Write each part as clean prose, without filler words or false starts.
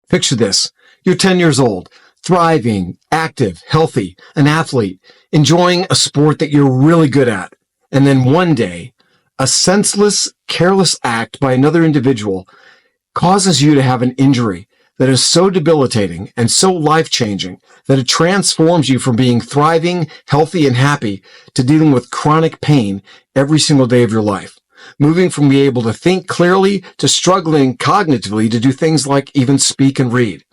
Picture this. You're 10 years old, thriving, active, healthy, an athlete, enjoying a sport that you're really good at. And then one day, a senseless, careless act by another individual causes you to have an injury that is so debilitating and so life-changing that it transforms you from being thriving, healthy, and happy to dealing with chronic pain every single day of your life. Moving from being able to think clearly to struggling cognitively to do things like even speak and read.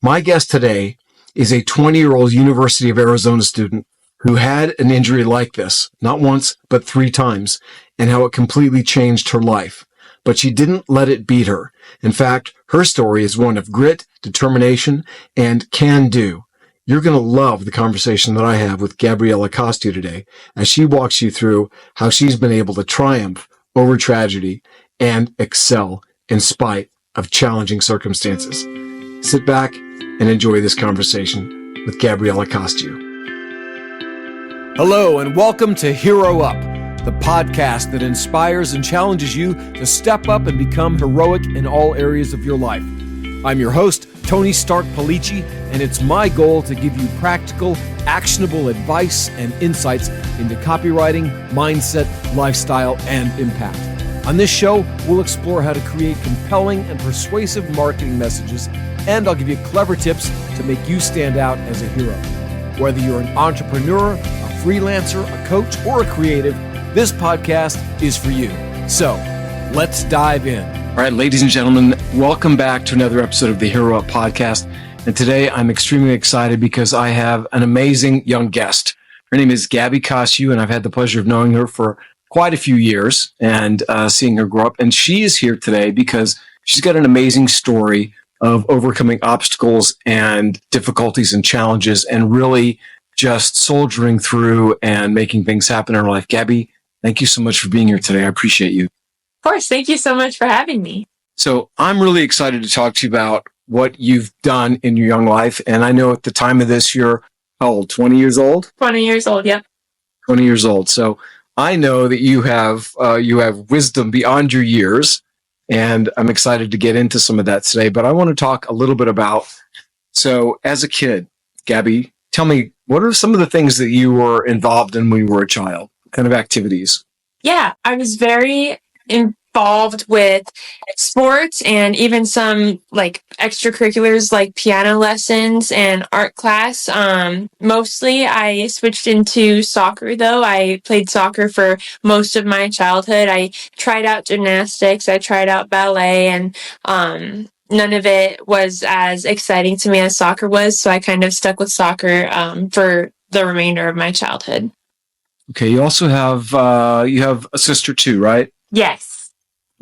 My guest today is a 20-year-old University of Arizona student who had an injury like this, not once, but 3 times, and how it completely changed her life. But she didn't let it beat her. In fact, her story is one of grit, determination, and can-do. You're going to love the conversation that I have with Gabriella Kostiew today as she walks you through how she's been able to triumph over tragedy and excel in spite of challenging circumstances. Sit back and enjoy this conversation with Gabriella Kostiew. Hello and welcome to Hero Up, the podcast that inspires and challenges you to step up and become heroic in all areas of your life. I'm your host, Tony Stark Palici, and it's my goal to give you practical, actionable advice and insights into copywriting, mindset, lifestyle, and impact. On this show, we'll explore how to create compelling and persuasive marketing messages, and I'll give you clever tips to make you stand out as a hero. Whether you're an entrepreneur, a freelancer, a coach, or a creative, this podcast is for you. So, let's dive in. All right, ladies and gentlemen, welcome back to another episode of the Hero Up podcast. And today I'm extremely excited because I have an amazing young guest. Her name is Gabby Kostiew, and I've had the pleasure of knowing her for quite a few years and seeing her grow up. And she is here today because she's got an amazing story of overcoming obstacles and difficulties and challenges and really just soldiering through and making things happen in her life. Gabby, thank you so much for being here today. I appreciate you. Of course. Thank you so much for having me. So I'm really excited to talk to you about what you've done in your young life. And I know at the time of this, you're how old? 20 years old? 20 years old, yep. 20 years old. So I know that you have wisdom beyond your years, and I'm excited to get into some of that today. But I want to talk a little bit about, so as a kid, Gabby, tell me, what are some of the things that you were involved in when you were a child? What kind of activities? Yeah, I was very involved with sports and even some like extracurriculars like piano lessons and art class. Mostly I switched into soccer though. I played soccer for most of my childhood. I tried out gymnastics, I tried out ballet, and none of it was as exciting to me as soccer was. So I kind of stuck with soccer for the remainder of my childhood. Okay, you also have a sister too, right? Yes.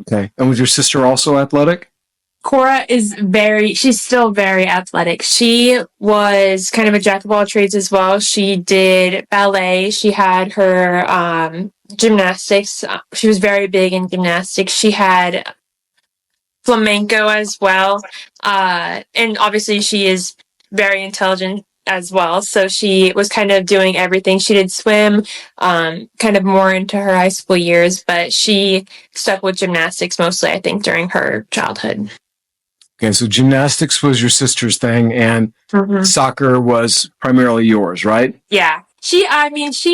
Okay. And was your sister also athletic? Cora is she's still very athletic. She was kind of a jack of all trades as well. She did ballet. She had her gymnastics. She was very big in gymnastics. She had flamenco as well. And obviously she is very intelligent as well. So she was kind of doing everything. She did swim, kind of more into her high school years, but she stuck with gymnastics mostly, I think, during her childhood. Okay, so gymnastics was your sister's thing, and soccer was primarily yours, right? Yeah. She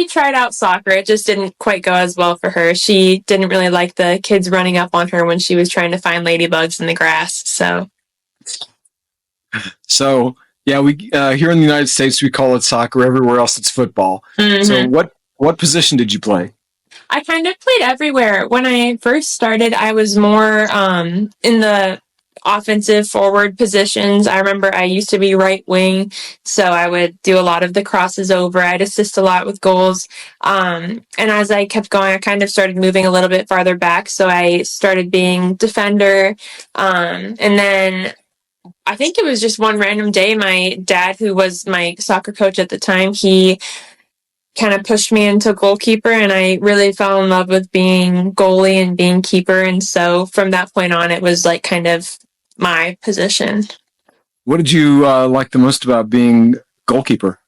tried out soccer. It just didn't quite go as well for her. She didn't really like the kids running up on her when she was trying to find ladybugs in the grass. So yeah, we here in the United States we call it soccer. Everywhere else it's football. Mm-hmm. So what position did you play? I kind of played everywhere. When I first started, I was more in the offensive forward positions. I remember I used to be right wing, so I would do a lot of the crosses over. I'd assist a lot with goals. And as I kept going, I kind of started moving a little bit farther back. So I started being defender. And then I think it was just one random day, my dad, who was my soccer coach at the time, he kind of pushed me into goalkeeper, and I really fell in love with being goalie and being keeper. And so from that point on, it was like kind of my position. What did you like the most about being goalkeeper?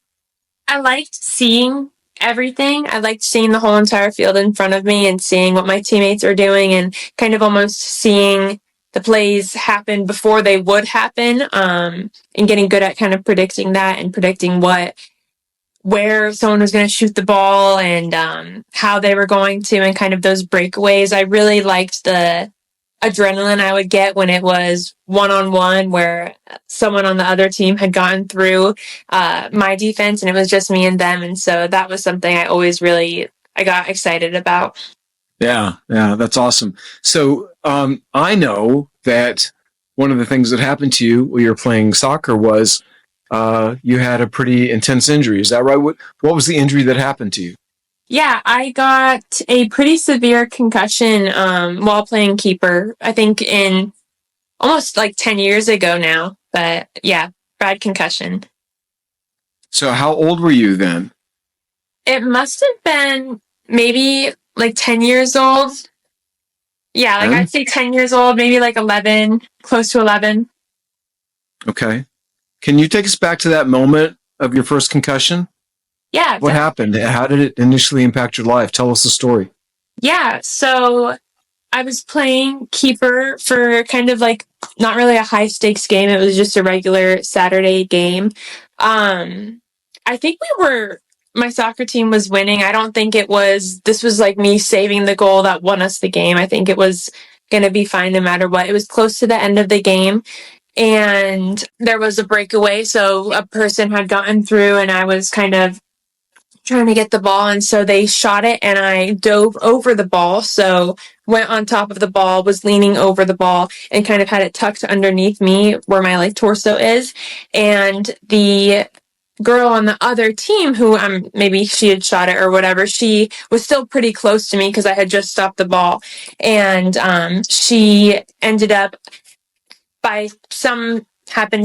I liked seeing everything. I liked seeing the whole entire field in front of me and seeing what my teammates are doing and kind of almost seeing the plays happen before they would happen, and getting good at kind of predicting that and predicting where someone was going to shoot the ball and how they were going to, and kind of those breakaways. I really liked the adrenaline I would get when it was one-on-one, where someone on the other team had gotten through my defense and it was just me and them. And so that was something I got excited about. Yeah, that's awesome. So I know that one of the things that happened to you when you were playing soccer was you had a pretty intense injury. Is that right? What was the injury that happened to you? Yeah, I got a pretty severe concussion while playing keeper, I think in almost like 10 years ago now. But yeah, bad concussion. So how old were you then? It must have been maybe like 10 years old. Yeah, like I'd say 10 years old, maybe like 11, close to 11. Okay. Can you take us back to that moment of your first concussion? Yeah. What happened? How did it initially impact your life? Tell us the story. Yeah, so I was playing keeper for kind of like not really a high stakes game. It was just a regular Saturday game. I think my soccer team was winning. I don't think this was like me saving the goal that won us the game. I think it was going to be fine no matter what. It was close to the end of the game and there was a breakaway. So a person had gotten through and I was kind of trying to get the ball, and so they shot it and I dove over the ball, so went on top of the ball, was leaning over the ball and kind of had it tucked underneath me where my like torso is, and the girl on the other team who maybe she had shot it or whatever, she was still pretty close to me because I had just stopped the ball, and she ended up, by some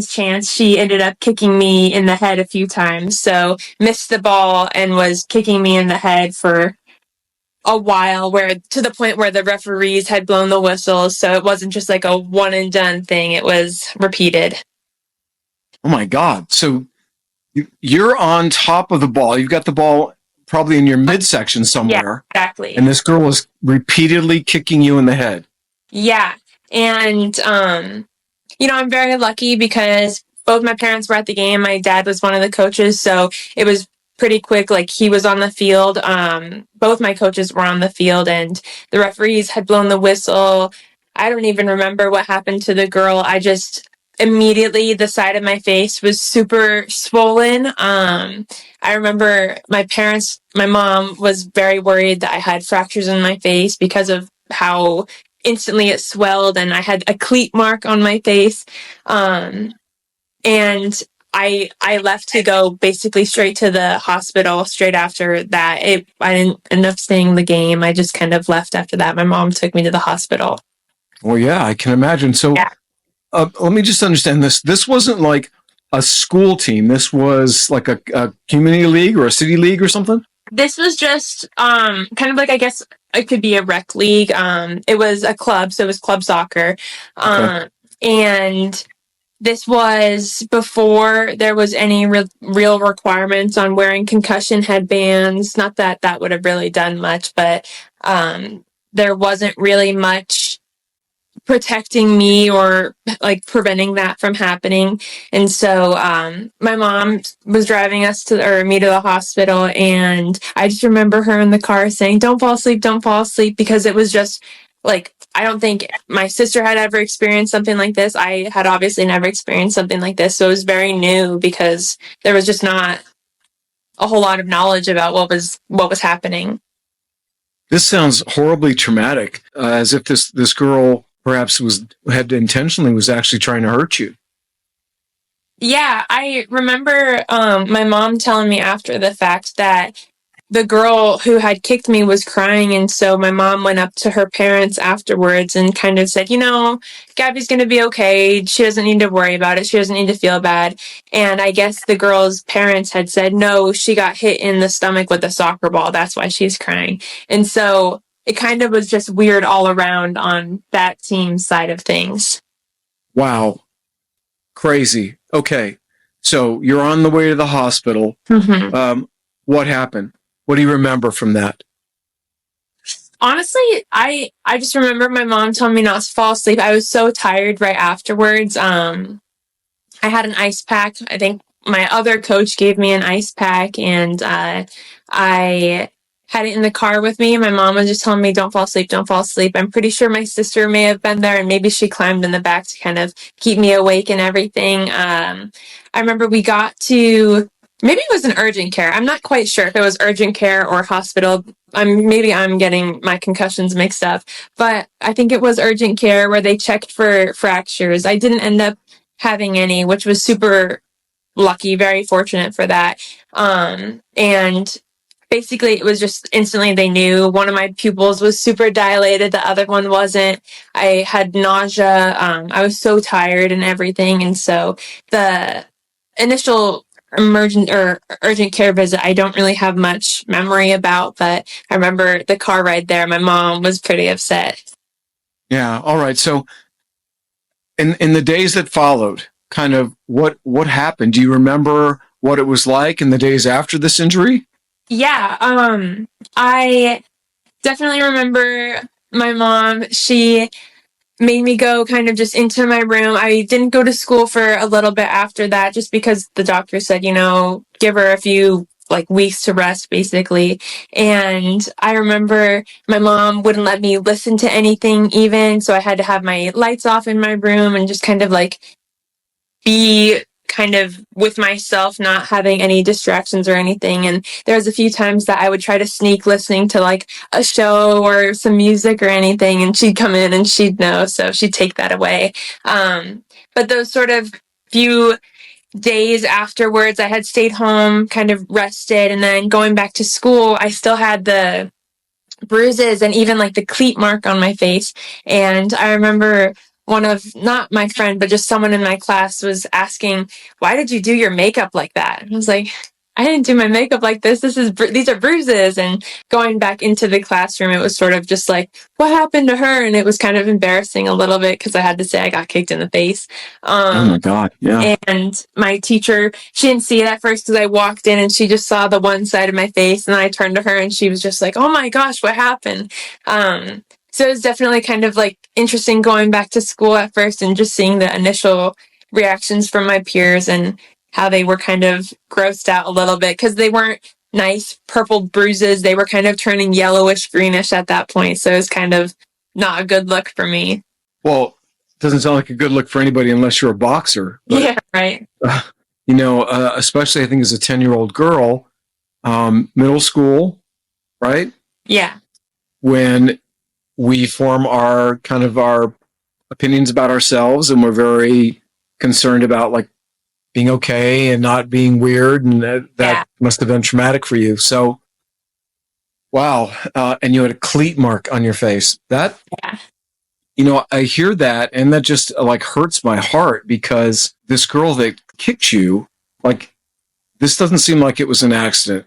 chance, she ended up kicking me in the head a few times. So missed the ball and was kicking me in the head for a while, to the point where the referees had blown the whistles. So it wasn't just like a one and done thing. It was repeated. Oh my God. So you're on top of the ball. You've got the ball probably in your midsection somewhere. Yeah, exactly. And this girl was repeatedly kicking you in the head. Yeah. And, I'm very lucky because both my parents were at the game. My dad was one of the coaches, so it was pretty quick. Like, he was on the field. Both my coaches were on the field, and the referees had blown the whistle. I don't even remember what happened to the girl. I just immediately, the side of my face was super swollen. I remember my mom was very worried that I had fractures in my face because of how instantly it swelled, and I had a cleat mark on my face. And I left to go basically straight to the hospital straight after that. I didn't end up staying the game. I just kind of left after that. My mom took me to the hospital. Well, yeah, I can imagine. So yeah. Let me just understand this. This wasn't like a school team. This was like a community league or a city league or something? This was just kind of like, I guess it could be a rec league. It was a club, so it was club soccer. Okay. And this was before there was any real requirements on wearing concussion headbands. Not that that would have really done much, but there wasn't really much protecting me or like preventing that from happening. And so my mom was driving me to the hospital, and I just remember her in the car saying, don't fall asleep, because it was just like, I don't think my sister had ever experienced something like this. I had obviously never experienced something like this, so it was very new because there was just not a whole lot of knowledge about what was happening. This sounds horribly traumatic, as if this girl perhaps was actually trying to hurt you. Yeah, I remember my mom telling me after the fact that the girl who had kicked me was crying, and so my mom went up to her parents afterwards and kind of said, Gabby's going to be okay. She doesn't need to worry about it. She doesn't need to feel bad. And I guess the girl's parents had said, no, she got hit in the stomach with a soccer ball. That's why she's crying. And so it kind of was just weird all around on that team's side of things. Wow. Crazy. Okay. So you're on the way to the hospital. Mm-hmm. What happened? What do you remember from that? Honestly, I just remember my mom telling me not to fall asleep. I was so tired right afterwards. I had an ice pack. I think my other coach gave me an ice pack, and I had it in the car with me. My mom was just telling me, don't fall asleep, don't fall asleep. I'm pretty sure my sister may have been there, and maybe she climbed in the back to kind of keep me awake and everything. I remember we got to, maybe it was an urgent care. I'm not quite sure if it was urgent care or hospital. Maybe I'm getting my concussions mixed up, but I think it was urgent care where they checked for fractures. I didn't end up having any, which was super lucky, very fortunate for that. And basically it was just instantly they knew one of my pupils was super dilated, the other one wasn't. I had nausea. I was so tired and everything. And so the initial emergent or urgent care visit, I don't really have much memory about, but I remember the car ride there. My mom was pretty upset. Yeah. All right. So in the days that followed, kind of what happened? Do you remember what it was like in the days after this injury? Yeah, I definitely remember my mom. She made me go kind of just into my room. I didn't go to school for a little bit after that just because the doctor said, give her a few like weeks to rest basically. And I remember my mom wouldn't let me listen to anything even, so I had to have my lights off in my room and just kind of like be kind of with myself, not having any distractions or anything. And there was a few times that I would try to sneak listening to like a show or some music or anything, and she'd come in and she'd know, so she'd take that away. But those sort of few days afterwards, I had stayed home, kind of rested, and then going back to school, I still had the bruises and even like the cleat mark on my face. And I remember one of, not my friend, but just someone in my class was asking, why did you do your makeup like that? And I was like, I didn't do my makeup like this. These are bruises. And going back into the classroom, it was sort of just like, what happened to her? And it was kind of embarrassing a little bit because I had to say I got kicked in the face. Oh my God. Yeah. And my teacher, she didn't see it at first because I walked in and she just saw the one side of my face. And then I turned to her and she was just like, oh my gosh, what happened? So it was definitely kind of like interesting going back to school at first and just seeing the initial reactions from my peers and how they were kind of grossed out a little bit because they weren't nice purple bruises. They were kind of turning yellowish greenish at that point. So it was kind of not a good look for me. Well, it doesn't sound like a good look for anybody unless you're a boxer. But, yeah, right. Especially I think as a 10-year-old girl, middle school, right? Yeah. When we form our opinions about ourselves and we're very concerned about like being okay and not being weird. And that must have been traumatic for you. So, wow. And you had a cleat mark on your face. That, I hear that and that just like hurts my heart because this girl that kicked you, like, this doesn't seem like it was an accident.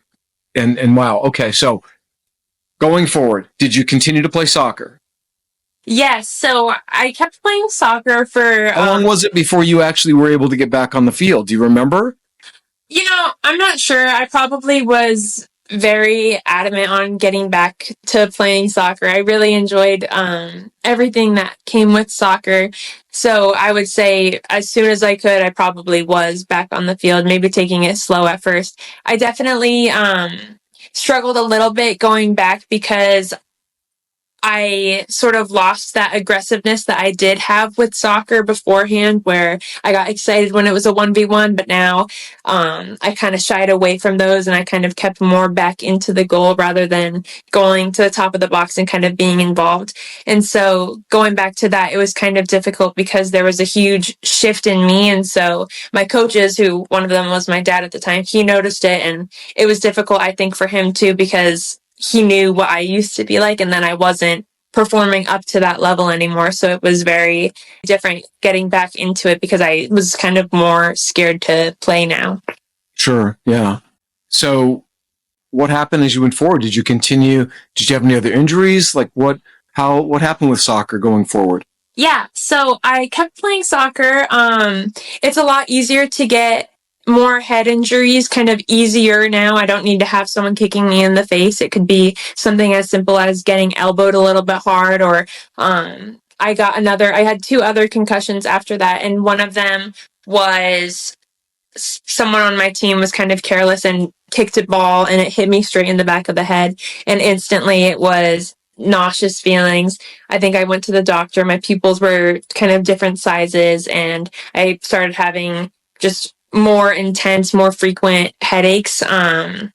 And wow. Okay. So going forward, did you continue to play soccer? Yes, so I kept playing soccer for... How long was it before you actually were able to get back on the field? Do you remember? I'm not sure. I probably was very adamant on getting back to playing soccer. I really enjoyed everything that came with soccer. So I would say as soon as I could, I probably was back on the field, maybe taking it slow at first. I definitely struggled a little bit going back because I sort of lost that aggressiveness that I did have with soccer beforehand, where I got excited when it was a 1v1, but now I kind of shied away from those and I kind of kept more back into the goal rather than going to the top of the box and kind of being involved. And so going back to that, it was kind of difficult because there was a huge shift in me. And so my coaches, who one of them was my dad at the time, he noticed it, and it was difficult, I think, for him too, because he knew what I used to be like, and then I wasn't performing up to that level anymore. So it was very different getting back into it because I was kind of more scared to play now. Sure. Yeah. So what happened as you went forward? Did you continue? Did you have any other injuries? Like what happened with soccer going forward? Yeah. So I kept playing soccer. It's a lot easier to get more head injuries, kind of easier now. I don't need to have someone kicking me in the face. It could be something as simple as getting elbowed a little bit hard, or I had 2 other concussions after that, and one of them was someone on my team was kind of careless and kicked a ball, and it hit me straight in the back of the head, and instantly it was nauseous feelings. I think I went to the doctor. My pupils were kind of different sizes, and I started having just more intense, more frequent headaches. And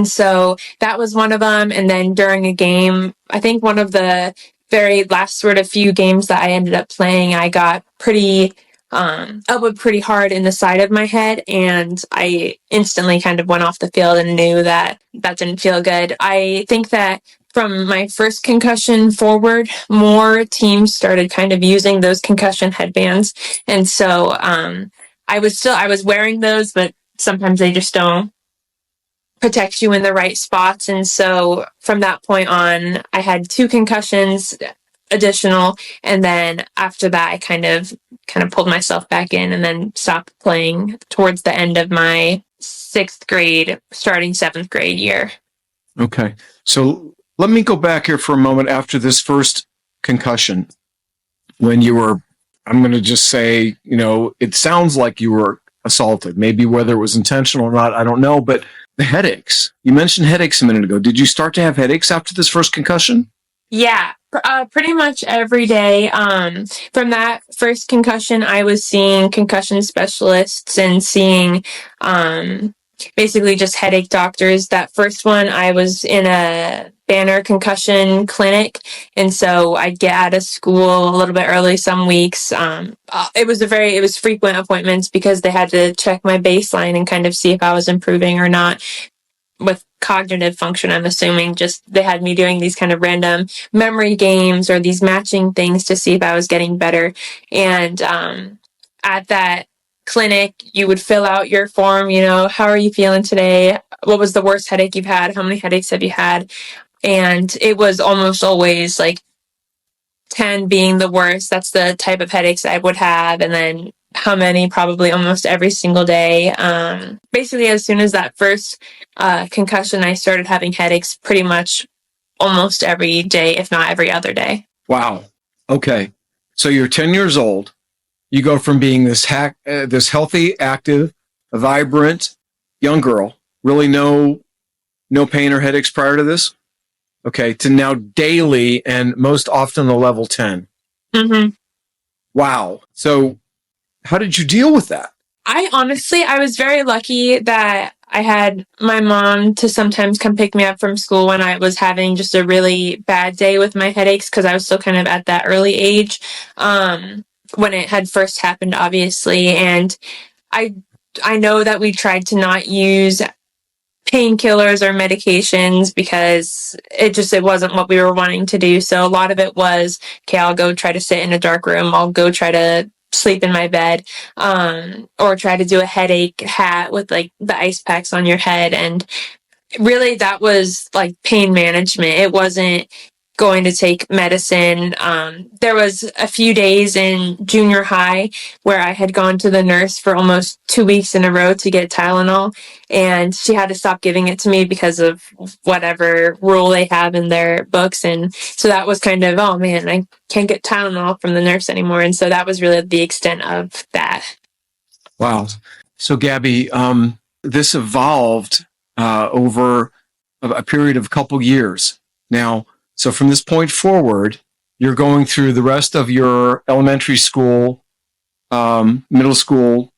so that was one of them. And then during a game, I think one of the very last sort of few games that I ended up playing, I got pretty elbowed pretty hard in the side of my head, and I instantly kind of went off the field and knew that that didn't feel good. I think that from my first concussion forward, more teams started kind of using those concussion headbands, and so I was wearing those, but sometimes they just don't protect you in the right spots. And so from that point on, I had 2 concussions additional, and then after that I kind of pulled myself back in and then stopped playing towards the end of my 6th grade, starting 7th grade year. Okay. So let me go back here for a moment after this first concussion, when you were, I'm going to just say, it sounds like you were assaulted, maybe whether it was intentional or not, I don't know, but the headaches, you mentioned headaches a minute ago. Did you start to have headaches after this first concussion? Yeah, pretty much every day. From that first concussion, I was seeing concussion specialists and seeing basically just headache doctors. That first one, I was in a Banner concussion clinic, and so I'd get out of school a little bit early some weeks. It was frequent appointments because they had to check my baseline and kind of see if I was improving or not. With cognitive function, I'm assuming just they had me doing these kind of random memory games or these matching things to see if I was getting better. And at that clinic, you would fill out your form, how are you feeling today? What was the worst headache you've had? How many headaches have you had? And it was almost always like 10 being the worst. That's the type of headaches I would have. And then how many? Probably almost every single day. Basically, as soon as that first concussion, I started having headaches pretty much almost every day, if not every other day. Wow. Okay. So you're 10 years old. You go from being this healthy, active, vibrant young girl, really no pain or headaches prior to this. Okay. To now daily and most often the level 10. Mm-hmm. Wow. So how did you deal with that? I was very lucky that I had my mom to sometimes come pick me up from school when I was having just a really bad day with my headaches, because I was still kind of at that early age when it had first happened, obviously. And I know that we tried to not use painkillers or medications because it wasn't what we were wanting to do. So a lot of it was, okay, I'll go try to sit in a dark room. I'll go try to sleep in my bed, or try to do a headache hat with like the ice packs on your head. And really that was like pain management. It wasn't going to take medicine. There was a few days in junior high where I had gone to the nurse for almost 2 weeks in a row to get Tylenol, and she had to stop giving it to me because of whatever rule they have in their books. And so that was kind of, oh man, I can't get Tylenol from the nurse anymore. And so that was really the extent of that. Wow. So Gabby, this evolved over a period of a couple years. Now, so from this point forward, you're going through the rest of your elementary school, middle school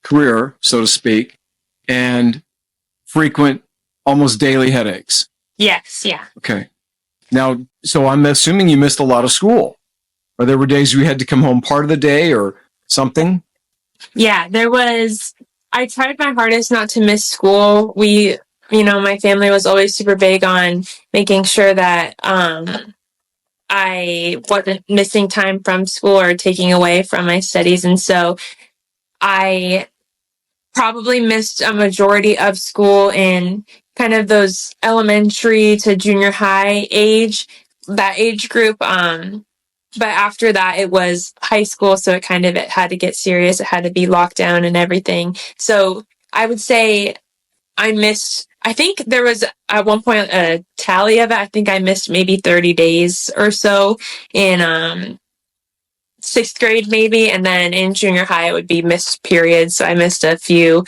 career, so to speak, and frequent, almost daily headaches. Yes, yeah. Okay. Now, so I'm assuming you missed a lot of school. Or there were days you had to come home part of the day or something? Yeah, I tried my hardest not to miss school. My family was always super big on making sure that I wasn't missing time from school or taking away from my studies. And so I probably missed a majority of school in kind of those elementary to junior high age, that age group. But after that, it was high school. So it had to get serious. It had to be locked down and everything. So I would say I think there was at one point a tally of it. I think I missed maybe 30 days or so in, sixth grade maybe. And then in junior high, it would be missed periods. So I missed a few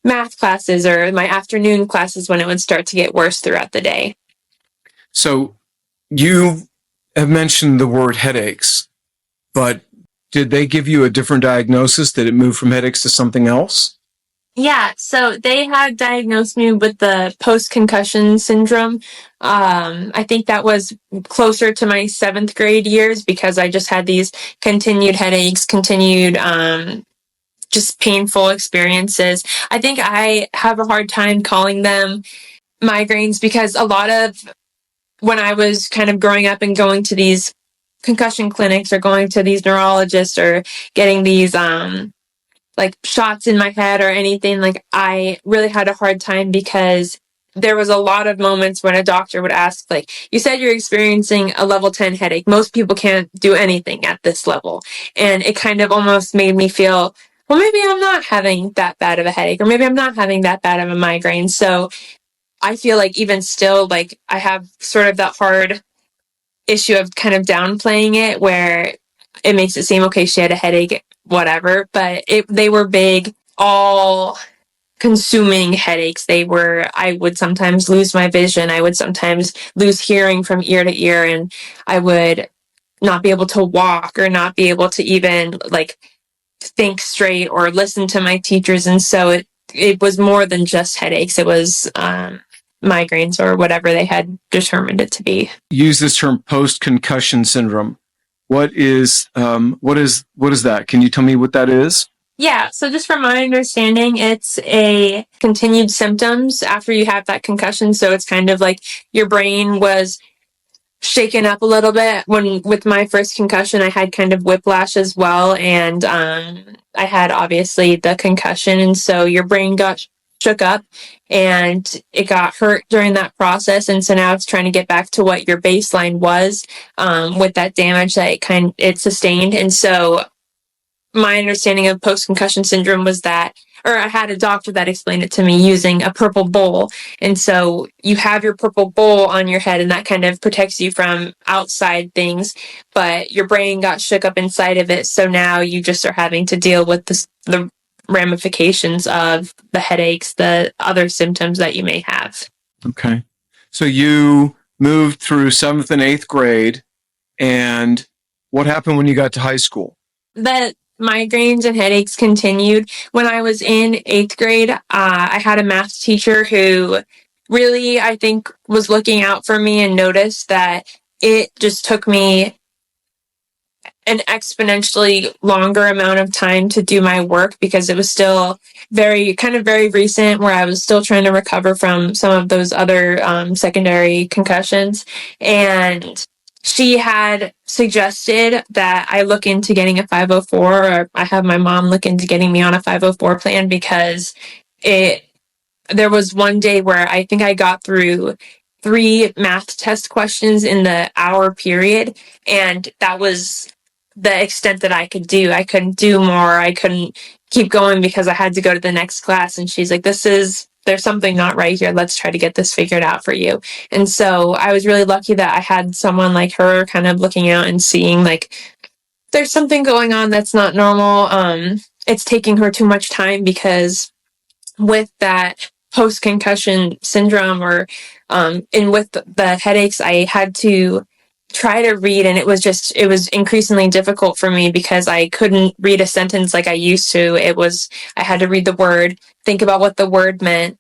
math classes or my afternoon classes when it would start to get worse throughout the day. So you have mentioned the word headaches, but did they give you a different diagnosis? Did it move from headaches to something else? Yeah, so they had diagnosed me with the post-concussion syndrome. I think that was closer to my 7th grade years because I just had these continued headaches, continued just painful experiences. I think I have a hard time calling them migraines because a lot of when I was kind of growing up and going to these concussion clinics or going to these neurologists or getting these like shots in my head or anything, like I really had a hard time because there was a lot of moments when a doctor would ask, like, you said you're experiencing a level 10 headache. Most people can't do anything at this level. And it kind of almost made me feel, well, maybe I'm not having that bad of a headache, or maybe I'm not having that bad of a migraine. So I feel like even still, like I have sort of that hard issue of kind of downplaying it where it makes it seem, okay, she had a headache, whatever, but they were big, all consuming headaches. I would sometimes lose my vision. I would sometimes lose hearing from ear to ear, and I would not be able to walk or not be able to even like think straight or listen to my teachers. And so it was more than just headaches. It was, migraines or whatever they had determined it to be. Use this term post-concussion syndrome. What is that? Can you tell me what that is? Yeah, so just from my understanding, it's a continued symptoms after you have that concussion. So it's kind of like your brain was shaken up a little bit. With my first concussion, I had kind of whiplash as well. And I had obviously the concussion. And so your brain got shook up and it got hurt during that process. And so now it's trying to get back to what your baseline was with that damage that it sustained. And so my understanding of post-concussion syndrome was that, or I had a doctor that explained it to me using a purple bowl. And so you have your purple bowl on your head and that kind of protects you from outside things, but your brain got shook up inside of it. So now you just are having to deal with the ramifications of the headaches, the other symptoms that you may have. Okay. So you moved through 7th and 8th grade, and what happened when you got to high school? The migraines and headaches continued. When I was in 8th grade, I had a math teacher who really, I think, was looking out for me and noticed that it just took me an exponentially longer amount of time to do my work because it was still very recent where I was still trying to recover from some of those other secondary concussions. And she had suggested that I look into getting a 504, or I have my mom look into getting me on a 504 plan because there was one day where I think I got through 3 math test questions in the hour period, and that was the extent that I could do. I couldn't do more. I couldn't keep going because I had to go to the next class. And she's like, there's something not right here. Let's try to get this figured out for you. And so I was really lucky that I had someone like her kind of looking out and seeing like, there's something going on that's not normal. It's taking her too much time because with that post-concussion syndrome and with the headaches, I had to try to read, and it was increasingly difficult for me because I couldn't read a sentence like I used to. I had to read the word, think about what the word meant,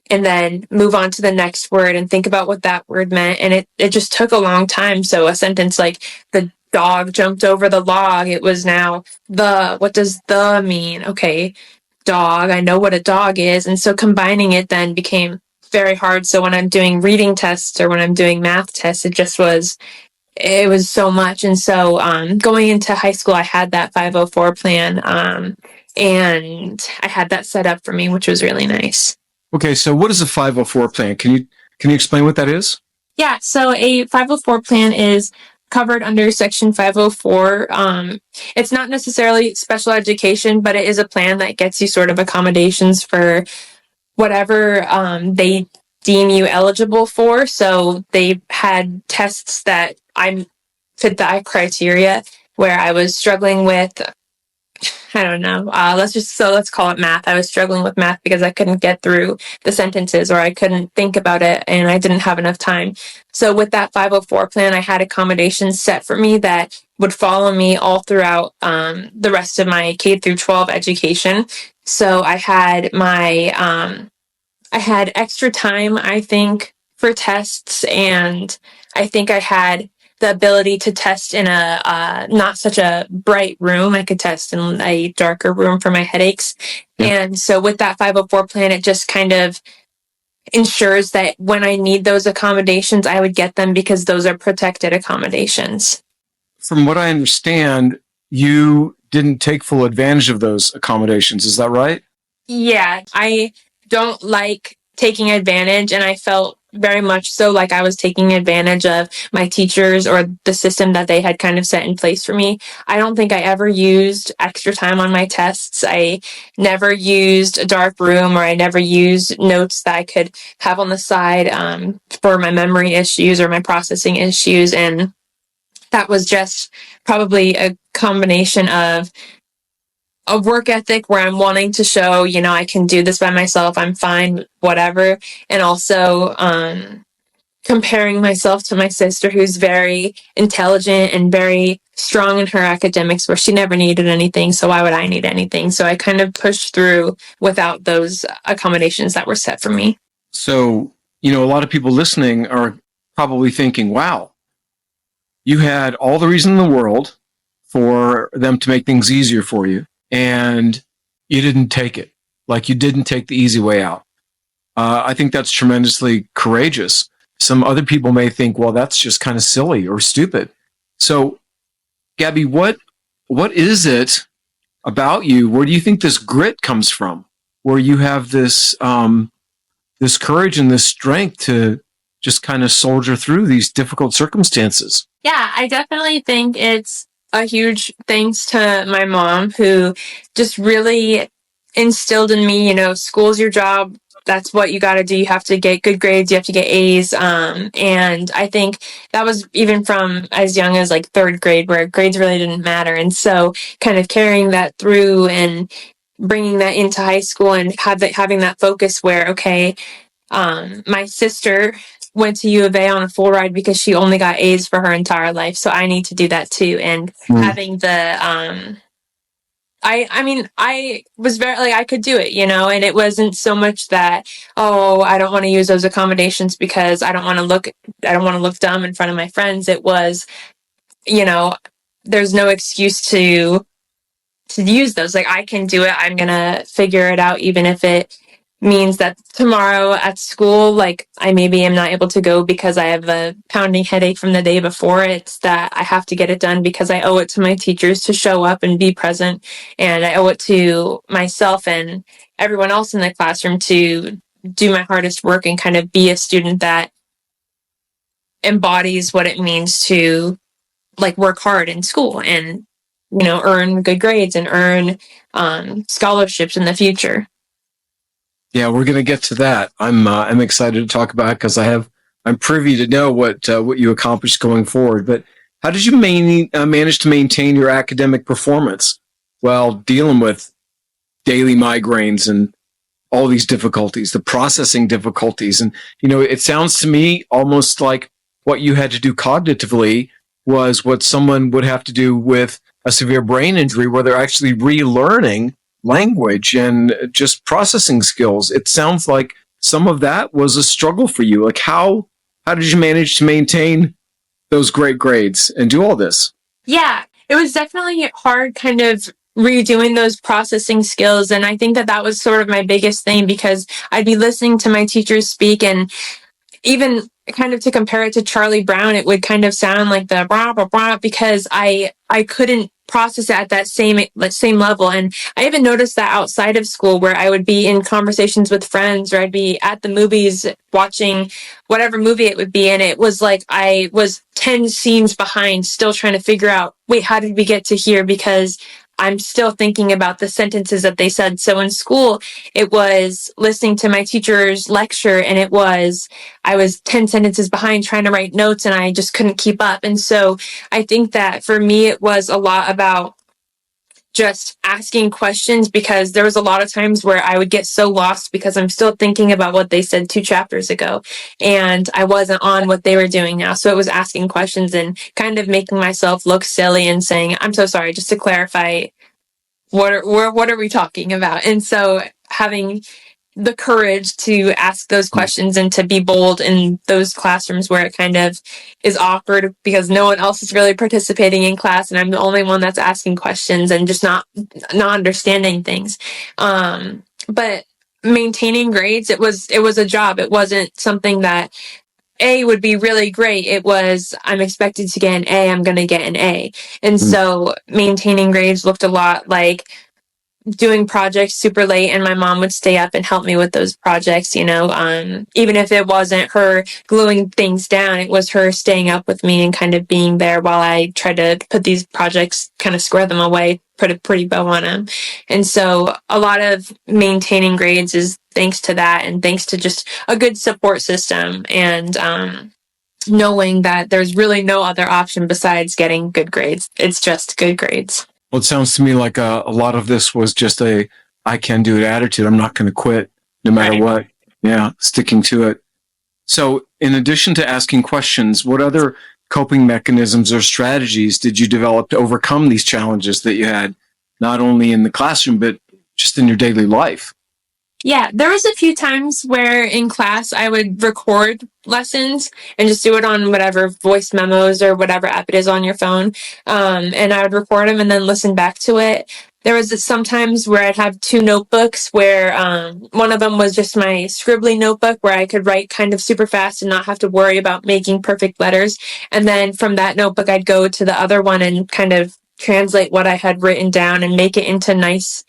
and then move on to the next word and think about what that word meant. And it just took a long time. So a sentence like the dog jumped over the log, it was now what does the mean? Okay, dog, I know what a dog is. And so combining it then became very hard. So when I'm doing reading tests or when I'm doing math tests, it was so much. And so going into high school, I had that 504 plan, and I had that set up for me, which was really nice. Okay, so what is a 504 plan? Can you explain what that is? Yeah, so a 504 plan is covered under Section 504. It's not necessarily special education, but it is a plan that gets you sort of accommodations for whatever they deem you eligible for. So they had tests that I fit that criteria, where I was struggling with, I don't know, let's call it math. I was struggling with math because I couldn't get through the sentences, or I couldn't think about it, and I didn't have enough time. So with that 504 plan, I had accommodations set for me that would follow me all throughout the rest of my K through 12 education. So I had I had extra time, I think, for tests, and I think I had the ability to test in a not such a bright room. I could test in a darker room for my headaches. Yeah. And so with that 504 plan, it just kind of ensures that when I need those accommodations, I would get them because those are protected accommodations. From what I understand, you didn't take full advantage of those accommodations. Is that right? Yeah, I don't like taking advantage, and I felt very much so like I was taking advantage of my teachers or the system that they had kind of set in place for me. I don't think I ever used extra time on my tests. I never used a dark room, or I never used notes that I could have on the side for my memory issues or my processing issues. And that was just probably a combination of a work ethic where I'm wanting to show, I can do this by myself, I'm fine, whatever. And also comparing myself to my sister, who's very intelligent and very strong in her academics, where she never needed anything. So why would I need anything? So I kind of pushed through without those accommodations that were set for me. So, a lot of people listening are probably thinking, wow, you had all the reason in the world for them to make things easier for you, and you didn't take it. Like, you didn't take the easy way out. I think that's tremendously courageous. Some other people may think, well, that's just kind of silly or stupid. So, Gabby, what is it about you? Where do you think this grit comes from? Where you have this this courage and this strength to just kind of soldier through these difficult circumstances? Yeah, I definitely think it's a huge thanks to my mom, who just really instilled in me, school's your job. That's what you got to do. You have to get good grades. You have to get A's. And I think that was even from as young as like third grade, where grades really didn't matter. And so kind of carrying that through and bringing that into high school, and having that focus where, okay, my sister went to U of A on a full ride because she only got A's for her entire life. So I need to do that too. And having the, I was very, like, I could do it, and it wasn't so much that, oh, I don't want to use those accommodations because I don't want to look dumb in front of my friends. It was, there's no excuse to use those. Like, I can do it. I'm going to figure it out, even if it means that tomorrow at school, like, I maybe am not able to go because I have a pounding headache from the day before. It's that I have to get it done because I owe it to my teachers to show up and be present. And I owe it to myself and everyone else in the classroom to do my hardest work and kind of be a student that embodies what it means to, like, work hard in school and, earn good grades and earn scholarships in the future. Yeah, we're going to get to that. I'm excited to talk about it because I'm privy to know what you accomplished going forward. But how did you manage to maintain your academic performance while dealing with daily migraines and all these difficulties, the processing difficulties? And it sounds to me almost like what you had to do cognitively was what someone would have to do with a severe brain injury, where they're actually relearning language and just processing skills. It sounds like some of that was a struggle for you. Like, how did you manage to maintain those great grades and do all this? Yeah, it was definitely hard kind of redoing those processing skills. And I think that was sort of my biggest thing, because I'd be listening to my teachers speak, and even kind of to compare it to Charlie Brown, it would kind of sound like the blah, blah, blah, because I couldn't process it at that same level. And I even noticed that outside of school, where I would be in conversations with friends, or I'd be at the movies watching whatever movie it would be, and it was like I was 10 scenes behind, still trying to figure out, wait, how did we get to here? Because I'm still thinking about the sentences that they said. So in school, it was listening to my teacher's lecture, and I was 10 sentences behind trying to write notes, and I just couldn't keep up. And so I think that for me, it was a lot about just asking questions, because there was a lot of times where I would get so lost because I'm still thinking about what they said 2 chapters ago, and I wasn't on what they were doing now. So it was asking questions and kind of making myself look silly and saying, I'm so sorry, just to clarify, what are we talking about? And so having the courage to ask those questions and to be bold in those classrooms where it kind of is awkward because no one else is really participating in class, and I'm the only one that's asking questions and just not understanding things. But maintaining grades, it was a job. It wasn't something that A would be really great. It was, I'm expected to get an A, I'm going to get an A. And so maintaining grades looked a lot like doing projects super late, and my mom would stay up and help me with those projects, even if it wasn't her gluing things down, it was her staying up with me and kind of being there while I tried to put these projects, kind of square them away, put a pretty bow on them. And so a lot of maintaining grades is thanks to that, and thanks to just a good support system, and knowing that there's really no other option besides getting good grades. It's just good grades. Well, it sounds to me like a lot of this was just I can do it attitude. I'm not going to quit no matter what. Yeah, sticking to it. So in addition to asking questions, what other coping mechanisms or strategies did you develop to overcome these challenges that you had, not only in the classroom, but just in your daily life? Yeah, there was a few times where in class I would record lessons and just do it on whatever voice memos or whatever app it is on your phone. And I would record them and then listen back to it. There was sometimes where I'd have 2 notebooks where one of them was just my scribbly notebook where I could write kind of super fast and not have to worry about making perfect letters. And then from that notebook, I'd go to the other one and kind of translate what I had written down and make it into nice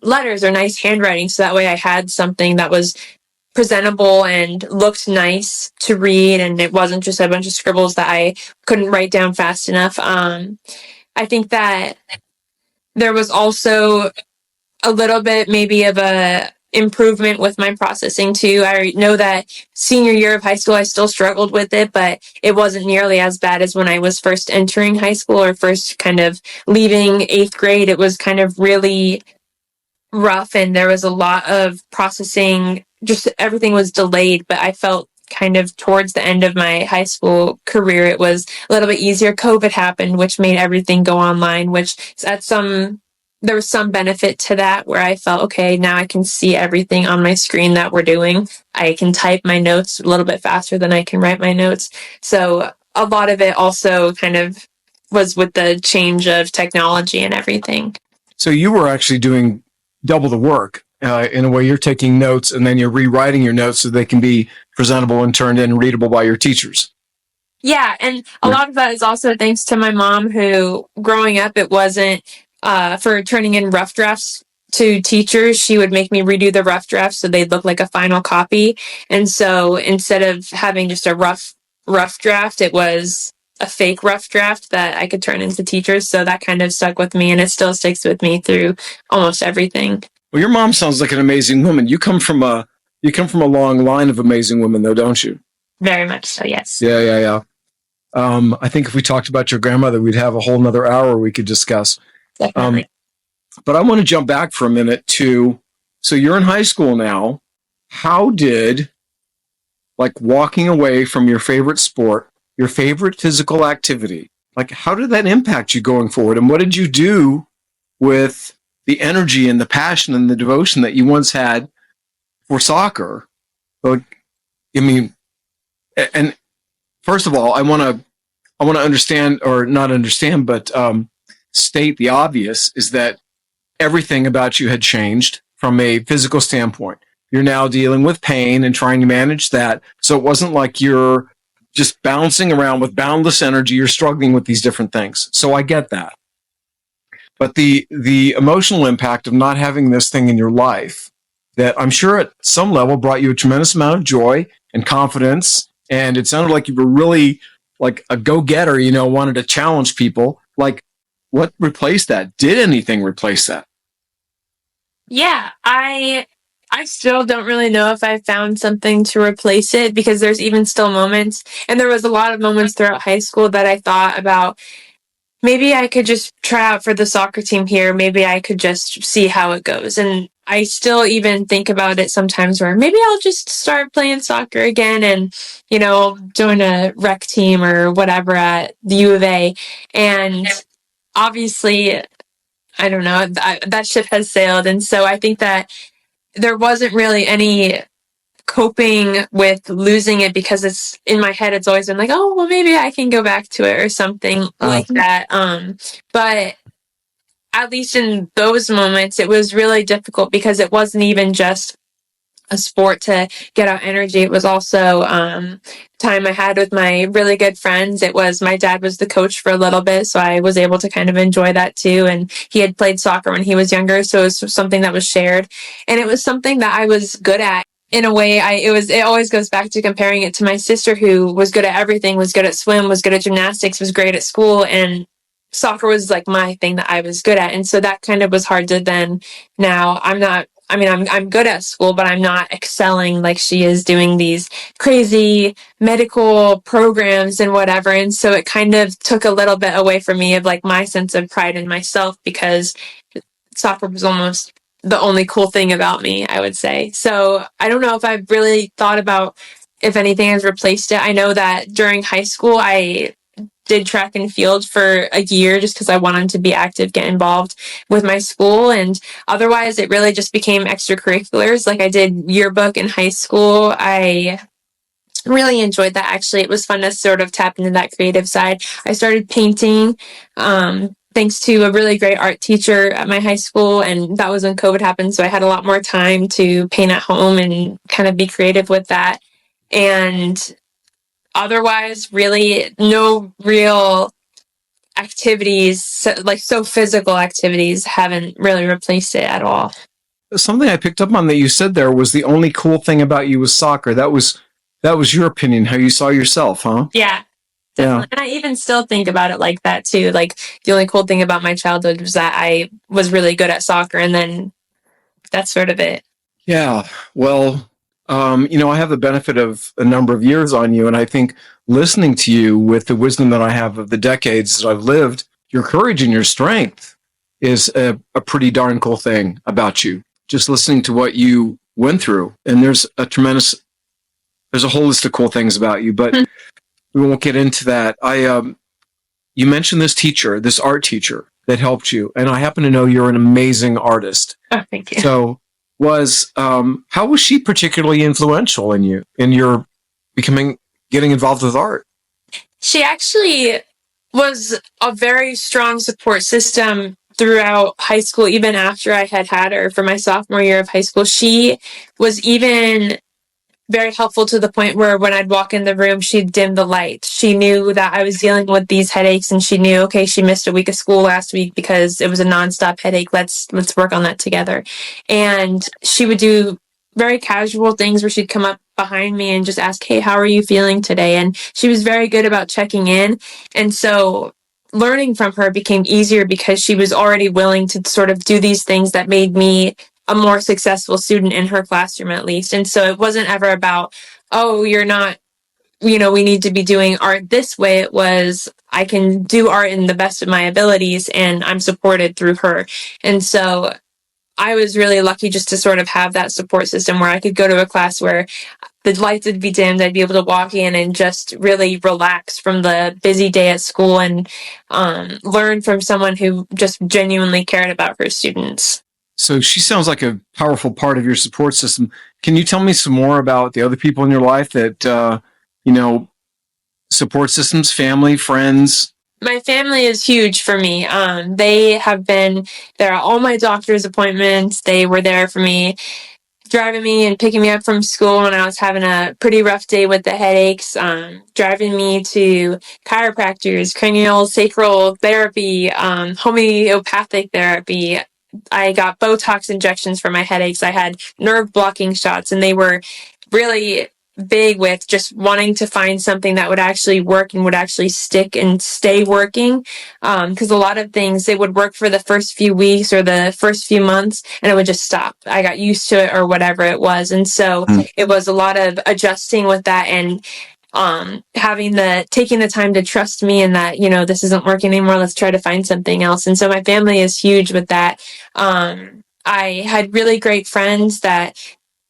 letters or nice handwriting, so that way I had something that was presentable and looked nice to read, and it wasn't just a bunch of scribbles that I couldn't write down fast enough. I think that there was also a little bit maybe of a improvement with my processing too. I know that senior year of high school, I still struggled with it, but it wasn't nearly as bad as when I was first entering high school or first kind of leaving 8th grade. It was kind of really rough, and there was a lot of processing. Just everything was delayed, but I felt kind of towards the end of my high school career, it was a little bit easier. COVID happened, which made everything go online, which there was some benefit to that where I felt, okay, now I can see everything on my screen that we're doing. I can type my notes a little bit faster than I can write my notes. So a lot of it also kind of was with the change of technology and everything. So you were actually doing double the work. In a way, you're taking notes and then you're rewriting your notes so they can be presentable and turned in and readable by your teachers. Yeah, and a lot of that is also thanks to my mom, who growing up, it wasn't for turning in rough drafts to teachers. She would make me redo the rough drafts so they'd look like a final copy. And so instead of having just a rough draft, it was a fake rough draft that I could turn into teachers. So that kind of stuck with me, and it still sticks with me through almost everything. Well, your mom sounds like an amazing woman. You come from a long line of amazing women, though, don't you? Very much so, yes. Yeah. I think if we talked about your grandmother, we'd have a whole nother hour we could discuss. Definitely. But I want to jump back for a minute so you're in high school now. How did, walking away from your favorite sport, your favorite physical activity, how did that impact you going forward? And what did you do with the energy and the passion and the devotion that you once had for soccer? But I mean, and first of all, I want to understand, or not understand, but state the obvious, is that everything about you had changed from a physical standpoint. You're now dealing with pain and trying to manage that. So it wasn't like you're just bouncing around with boundless energy. You're struggling with these different things. So I get that. But the emotional impact of not having this thing in your life, that I'm sure at some level brought you a tremendous amount of joy and confidence. And it sounded like you were really like a go-getter, wanted to challenge people. Like, what replaced that? Did anything replace that? Yeah, I still don't really know if I found something to replace it, because there's even still moments, and there was a lot of moments throughout high school that I thought about, maybe I could just try out for the soccer team here. Maybe I could just see how it goes. And I still even think about it sometimes, where maybe I'll just start playing soccer again and, join a rec team or whatever at the U of A. And obviously, I don't know, that ship has sailed. And so I think that there wasn't really any coping with losing it, because it's in my head, it's always been like, oh, well, maybe I can go back to it or something like that. But at least in those moments, it was really difficult, because it wasn't even just a sport to get out energy. It was also time I had with my really good friends. It was, my dad was the coach for a little bit, so I was able to kind of enjoy that too. And he had played soccer when he was younger, so it was something that was shared. And it was something that I was good at. In a way, it always goes back to comparing it to my sister, who was good at everything, was good at swim, was good at gymnastics, was great at school, and soccer was like my thing that I was good at. And so that kind of was hard to then, now I'm good at school, but I'm not excelling like she is, doing these crazy medical programs and whatever. And so it kind of took a little bit away from me of like my sense of pride in myself, because soccer was almost the only cool thing about me, I would say. So I don't know if I've really thought about if anything has replaced it. I know that during high school, I did track and field for a year just because I wanted to be active, get involved with my school. And otherwise, it really just became extracurriculars. Like, I did yearbook in high school. I really enjoyed that, actually. It was fun to sort of tap into that creative side. I started painting, thanks to a really great art teacher at my high school, and that was when COVID happened, so I had a lot more time to paint at home and kind of be creative with that. And otherwise, really no real activities, so physical activities, haven't really replaced it at all. Something I picked up on that you said there was the only cool thing about you was soccer. That was your opinion, how you saw yourself, huh? Yeah. Definitely. Yeah. And I even still think about it like that too. Like, the only cool thing about my childhood was that I was really good at soccer, and then that's sort of it. Yeah. Well, I have the benefit of a number of years on you, and I think listening to you with the wisdom that I have of the decades that I've lived, your courage and your strength is a pretty darn cool thing about you. Just listening to what you went through, and there's a whole list of cool things about you, but we won't get into that. You mentioned this art teacher that helped you, and I happen to know you're an amazing artist. Oh, thank you. So how was she particularly influential in you, in your getting involved with art? She actually was a very strong support system throughout high school, even after I had her for my sophomore year of high school. She was even very helpful to the point where when I'd walk in the room, she'd dim the light. She knew that I was dealing with these headaches, and she knew, okay, she missed a week of school last week because it was a nonstop headache. Let's work on that together. And she would do very casual things where she'd come up behind me and just ask, hey, how are you feeling today? And she was very good about checking in. And so learning from her became easier, because she was already willing to sort of do these things that made me a more successful student in her classroom, at least. And so it wasn't ever about, oh, you're not, we need to be doing art this way. It was, I can do art in the best of my abilities, and I'm supported through her. And so I was really lucky just to sort of have that support system where I could go to a class where the lights would be dimmed. I'd be able to walk in and just really relax from the busy day at school, and learn from someone who just genuinely cared about her students. So she sounds like a powerful part of your support system. Can you tell me some more about the other people in your life that, support systems, family, friends? My family is huge for me. They have been there at all my doctor's appointments. They were there for me, driving me and picking me up from school when I was having a pretty rough day with the headaches, driving me to chiropractors, cranial sacral therapy, homeopathic therapy. I got Botox injections for my headaches. I had nerve blocking shots, and they were really big with just wanting to find something that would actually work and would actually stick and stay working. Because a lot of things, it would work for the first few weeks or the first few months, and it would just stop. I got used to it or whatever it was. And so it was a lot of adjusting with that, and taking the time to trust me and that, this isn't working anymore. Let's try to find something else. And so my family is huge with that. I had really great friends that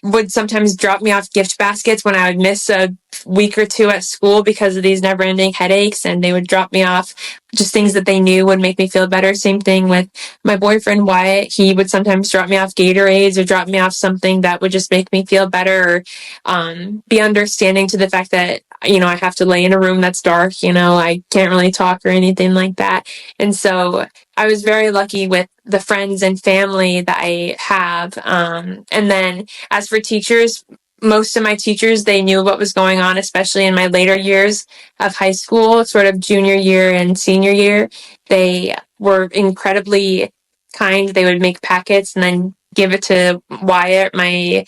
would sometimes drop me off gift baskets when I would miss a week or two at school because of these never-ending headaches, and they would drop me off just things that they knew would make me feel better. Same thing with my boyfriend Wyatt. He would sometimes drop me off Gatorades or drop me off something that would just make me feel better, or be understanding to the fact that I have to lay in a room that's dark. I can't really talk or anything like that. And so I was very lucky with the friends and family that I have. And then as for teachers, most of my teachers, they knew what was going on, especially in my later years of high school, sort of junior year and senior year. They were incredibly kind. They would make packets and then give it to Wyatt, my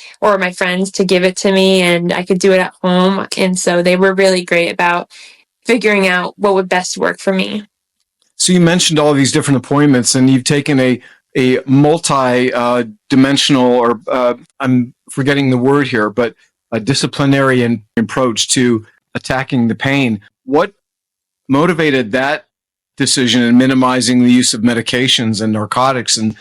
friends, to give it to me, and I could do it at home. And so they were really great about figuring out what would best work for me. So you mentioned all these different appointments, and you've taken a multi-dimensional, or I'm forgetting the word here, but a disciplinary approach to attacking the pain. What motivated that decision in minimizing the use of medications and narcotics, and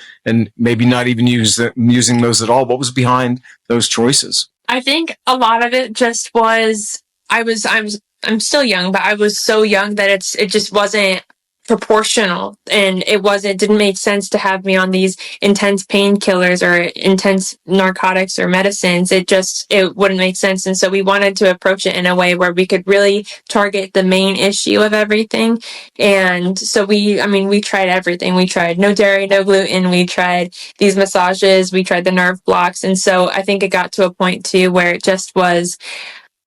maybe not even using those at all? What was behind those choices? I think a lot of it just was, I'm still young, but I was so young that it just wasn't proportional, and it didn't make sense to have me on these intense painkillers or intense narcotics or medicines. It wouldn't make sense. And so we wanted to approach it in a way where we could really target the main issue of everything. And so we tried everything. We tried no dairy, no gluten. We tried these massages. We tried the nerve blocks. And so I think it got to a point too where it just was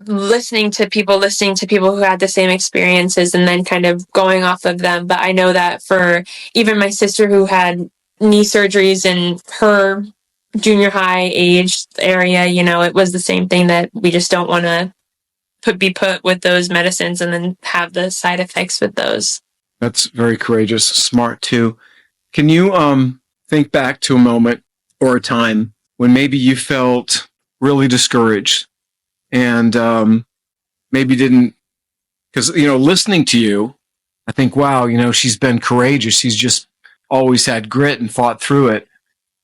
listening to people who had the same experiences and then kind of going off of them. But I know that for even my sister, who had knee surgeries in her junior high age area, it was the same thing, that we just don't want to be put with those medicines and then have the side effects with those. That's very courageous, smart too. Can you think back to a moment or a time when maybe you felt really discouraged and maybe didn't, because, listening to you, I think, wow, she's been courageous. She's just always had grit and fought through it.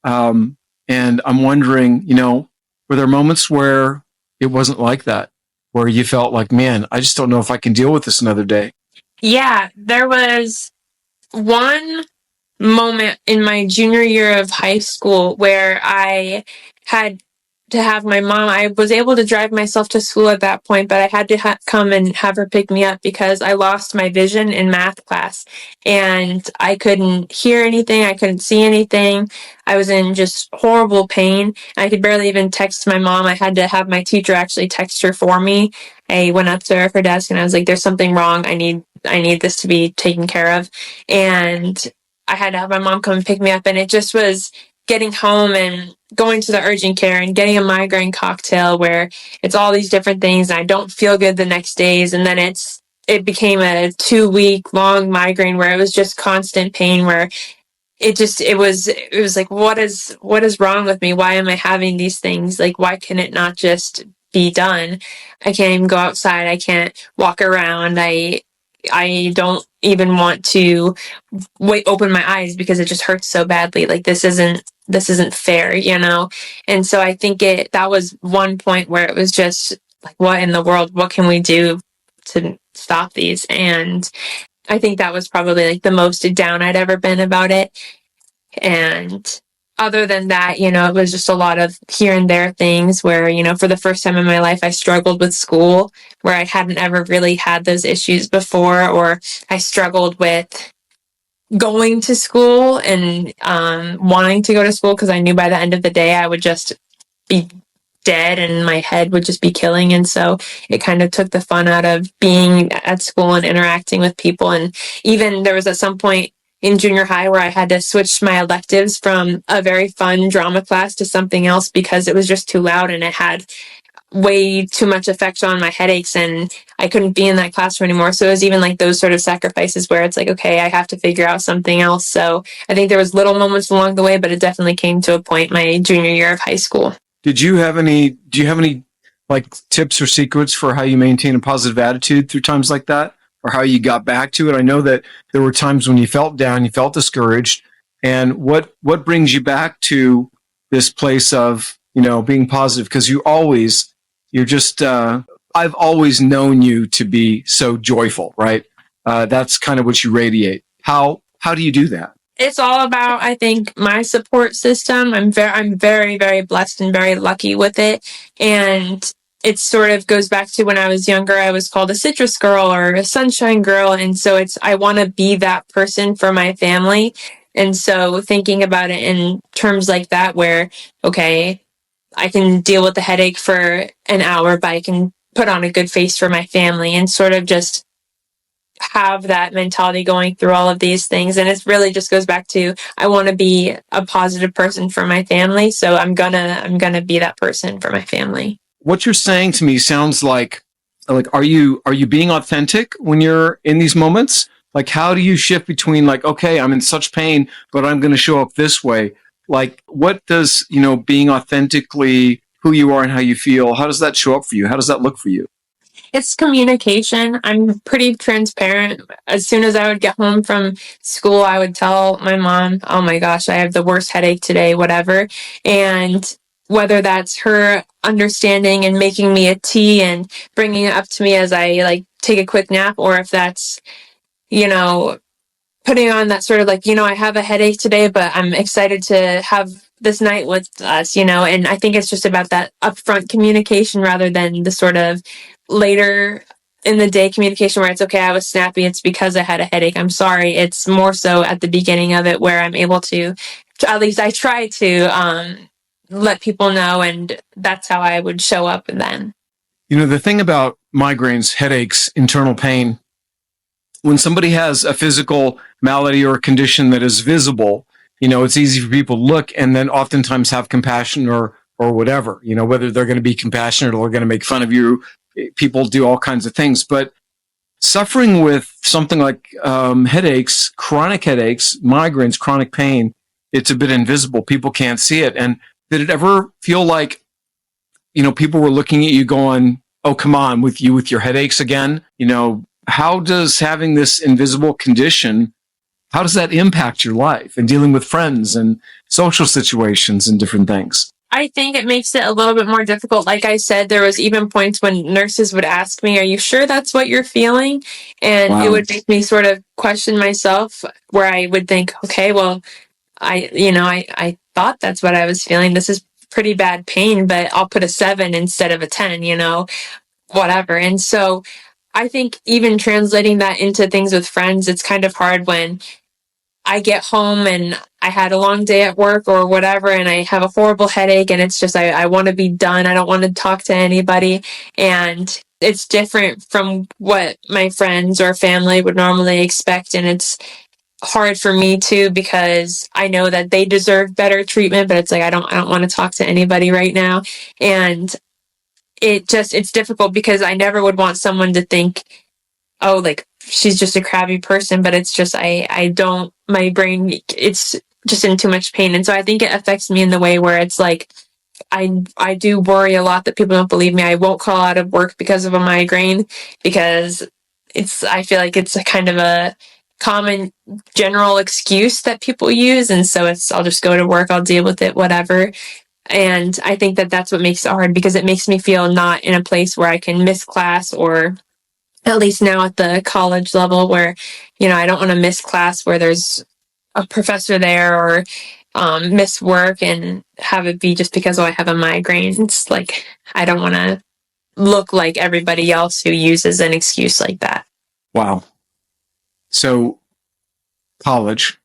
And I'm wondering, were there moments where it wasn't like that, where you felt like, man, I just don't know if I can deal with this another day? Yeah, there was one moment in my junior year of high school where I had to have my mom. I was able to drive myself to school at that point, but I had to come and have her pick me up because I lost my vision in math class and I couldn't hear anything. I couldn't see anything. I was in just horrible pain. I could barely even text my mom. I had to have my teacher actually text her for me. I went up to her desk and I was like, there's something wrong. I need this to be taken care of. And I had to have my mom come and pick me up. And it just was getting home and going to the urgent care and getting a migraine cocktail where it's all these different things and I don't feel good the next days. And then it became a 2-week long migraine where it was just constant pain, where it was like, what is wrong with me? Why am I having these things? Like, why can it not just be done? I can't even go outside. I can't walk around. I don't even want to open my eyes because it just hurts so badly. Like, this isn't fair, And so I think that was one point where it was just like, what in the world? What can we do to stop these? And I think that was probably like the most down I'd ever been about it. And other than that, it was just a lot of here and there things where, for the first time in my life, I struggled with school where I hadn't ever really had those issues before, or I struggled with going to school and wanting to go to school because I knew by the end of the day I would just be dead and my head would just be killing. And so it kind of took the fun out of being at school and interacting with people. And even there was at some point in junior high where I had to switch my electives from a very fun drama class to something else because it was just too loud and it had way too much effect on my headaches, and I couldn't be in that classroom anymore. So it was even like those sort of sacrifices where it's like, okay, I have to figure out something else. So I think there was little moments along the way, but it definitely came to a point my junior year of high school. Do you have any like tips or secrets for how you maintain a positive attitude through times like that, or how you got back to it? I know that there were times when you felt down, you felt discouraged, and what brings you back to this place of, being positive? Because you're just, I've always known you to be so joyful, right? That's kind of what you radiate. How do you do that? It's all about, I think, my support system. I'm very, very blessed and very lucky with it. And it sort of goes back to when I was younger, I was called a citrus girl or a sunshine girl. And so I want to be that person for my family. And so thinking about it in terms like that, where, okay, I can deal with the headache for an hour, but I can put on a good face for my family, and sort of just have that mentality going through all of these things. And it really just goes back to, I want to be a positive person for my family. So I'm gonna be that person for my family. What you're saying to me sounds like, are you being authentic when you're in these moments? Like, how do you shift between like, okay, I'm in such pain, but I'm going to show up this way? Like, what does, being authentically who you are and how you feel, how does that show up for you? How does that look for you? It's communication. I'm pretty transparent. As soon as I would get home from school, I would tell my mom, oh my gosh, I have the worst headache today, whatever. And whether that's her understanding and making me a tea and bringing it up to me as I like take a quick nap, or if that's, putting on that sort of like, I have a headache today, but I'm excited to have this night with us, and I think it's just about that upfront communication rather than the sort of later in the day communication where it's okay, I was snappy, it's because I had a headache, I'm sorry. It's more so at the beginning of it where I'm able to at least I try to let people know, and that's how I would show up then. The thing about migraines, headaches, internal pain, when somebody has a physical malady or a condition that is visible, it's easy for people to look and then oftentimes have compassion or whatever, whether they're going to be compassionate or they're going to make fun of you. People do all kinds of things. But suffering with something like headaches, chronic headaches, migraines, chronic pain, it's a bit invisible. People can't see it. And did it ever feel like, people were looking at you going, oh, come on, with your headaches again? How does having this invisible condition, how does that impact your life and dealing with friends and social situations and different things? I think it makes it a little bit more difficult. Like I said, there was even points when nurses would ask me, are you sure that's what you're feeling? And It would make me sort of question myself, where I would think, okay, well, I thought that's what I was feeling. This is pretty bad pain, but I'll put a 7 instead of a 10, whatever. And so I think even translating that into things with friends, it's kind of hard when I get home and I had a long day at work or whatever, and I have a horrible headache, and it's just, I want to be done. I don't want to talk to anybody. And it's different from what my friends or family would normally expect. And it's hard for me too, because I know that they deserve better treatment, but it's like, I don't want to talk to anybody right now. And it's difficult because I never would want someone to think, oh, like she's just a crabby person, but it's just, my brain, it's just in too much pain. And so I think it affects me in the way where it's like, I do worry a lot that people don't believe me. I won't call out of work because of a migraine, because I feel like it's a kind of a common general excuse that people use. And so I'll just go to work, I'll deal with it, whatever. And I think that that's what makes it hard, because it makes me feel not in a place where I can miss class, or at least now at the college level where, I don't want to miss class where there's a professor there, or miss work and have it be just because, I have a migraine. It's like, I don't want to look like everybody else who uses an excuse like that. Wow. So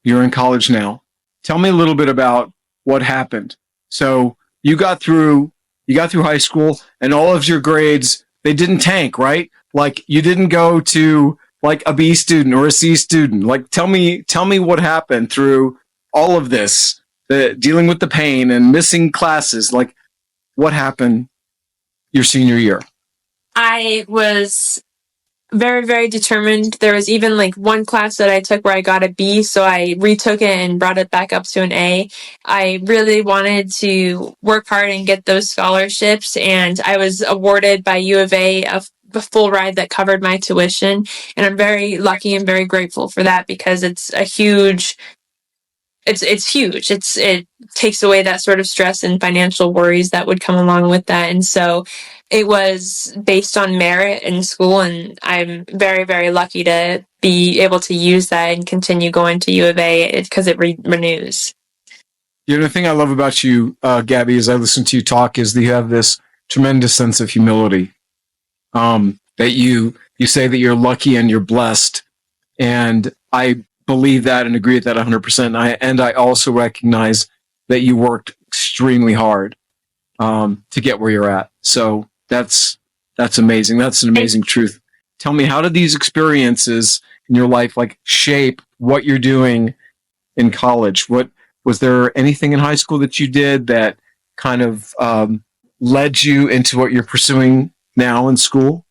you're in college now. Tell me a little bit about what happened. So you got through high school, and all of your grades, they didn't tank, right? Like, you didn't go to like a B student or a C student. Like, tell me what happened through all of this, dealing with the pain and missing classes. Like, what happened? your senior year? I was very, very determined. There was even like one class that I took where I got a B, so I retook it and brought it back up to an A. I really wanted to work hard and get those scholarships, and I was awarded by U of A a full ride that covered my tuition, and I'm very lucky and very grateful for that because it's a huge it's huge. It takes away that sort of stress and financial worries that would come along with that. And so it was based on merit in school, and I'm very, very lucky to be able to use that and continue going to U of A because it renews. The other thing I love about you, Gabby, as I listen to you talk, is that you have this tremendous sense of humility. That you say that you're lucky and you're blessed, and I believe that and agree with that 100%. And I also recognize that you worked extremely hard to get where you're at. So that's amazing. That's an amazing truth. Tell me, how did these experiences in your life like shape what you're doing in college? What was there anything in high school that you did that kind of led you into what you're pursuing now in school?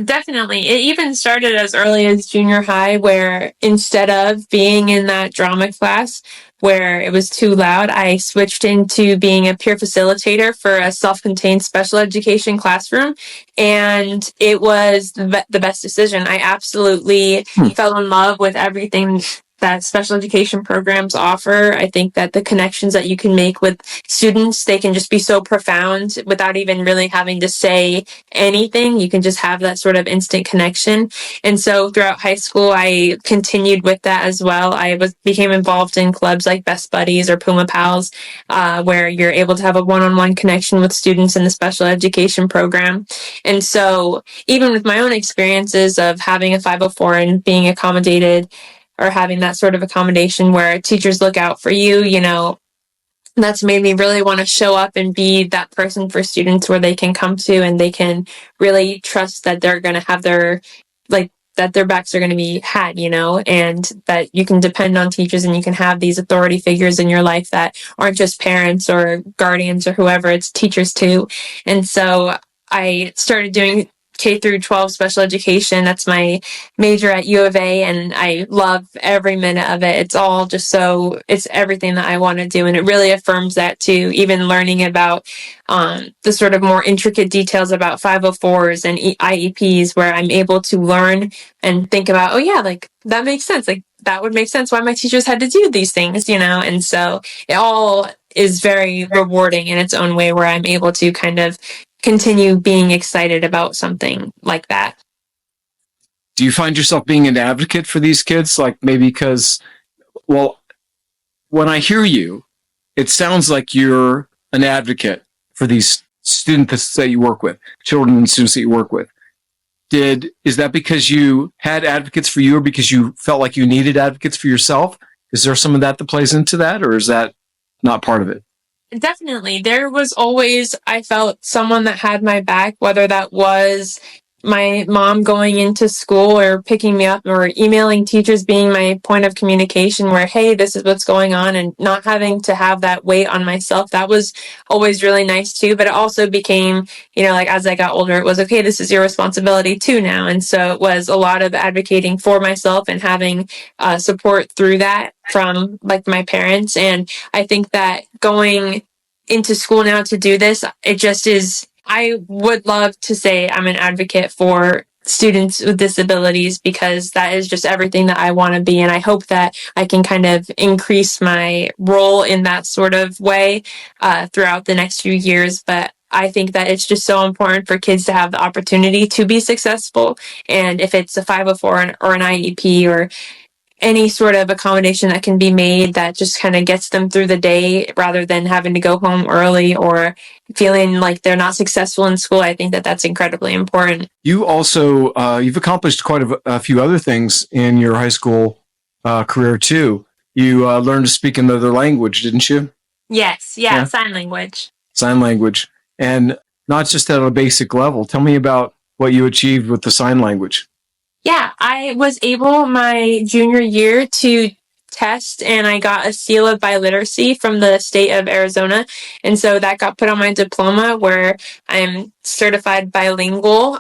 Definitely. It even started as early as junior high, where instead of being in that drama class where it was too loud, I switched into being a peer facilitator for a self-contained special education classroom. And it was the best decision. I absolutely fell in love with everything that special education programs offer. I think that the connections that you can make with students, they can just be so profound without even really having to say anything. You can just have that sort of instant connection. And so throughout high school, I continued with that as well. I became involved in clubs like Best Buddies or Puma Pals, where you're able to have a one-on-one connection with students in the special education program. And so even with my own experiences of having a 504 and being accommodated, or having that sort of accommodation where teachers look out for you, that's made me really want to show up and be that person for students where they can come to and they can really trust that they're going to have that their backs are going to be had, and that you can depend on teachers and you can have these authority figures in your life that aren't just parents or guardians or whoever, it's teachers too. And so I started doing K through 12 special education. That's my major at U of A, and I love every minute of it. It's all just it's everything that I want to do, and it really affirms that too. Even learning about the sort of more intricate details about 504s and IEPs, where I'm able to learn and think about, oh yeah, like that makes sense. Like that would make sense why my teachers had to do these things, and so it all is very rewarding in its own way, where I'm able to kind of continue being excited about something like that. Do you find yourself being an advocate for these kids? Like maybe because, well, when I hear you, it sounds like you're an advocate for these students that you work with, children and students that you work with. Is that because you had advocates for you, or because you felt like you needed advocates for yourself? Is there some of that plays into that, or is that not part of it? Definitely. There was always, I felt, someone that had my back, whether that was my mom going into school or picking me up, or emailing teachers being my point of communication where, hey, this is what's going on, and not having to have that weight on myself. That was always really nice too. But it also became, like as I got older, it was, okay, this is your responsibility too now. And so it was a lot of advocating for myself and having support through that from like my parents. And I think that going into school now to do this, it just is, I would love to say I'm an advocate for students with disabilities, because that is just everything that I want to be. And I hope that I can kind of increase my role in that sort of way throughout the next few years. But I think that it's just so important for kids to have the opportunity to be successful. And if it's a 504 or an IEP or any sort of accommodation that can be made that just kind of gets them through the day rather than having to go home early or feeling like they're not successful in school, I think that that's incredibly important. You also, you've accomplished quite a few other things in your high school career too. You learned to speak another language, didn't you? Yes. Yeah. Sign language. Sign language. And not just at a basic level. Tell me about what you achieved with the sign language. Yeah, I was able my junior year to test and I got a seal of biliteracy from the state of Arizona. And so that got put on my diploma where I'm certified bilingual,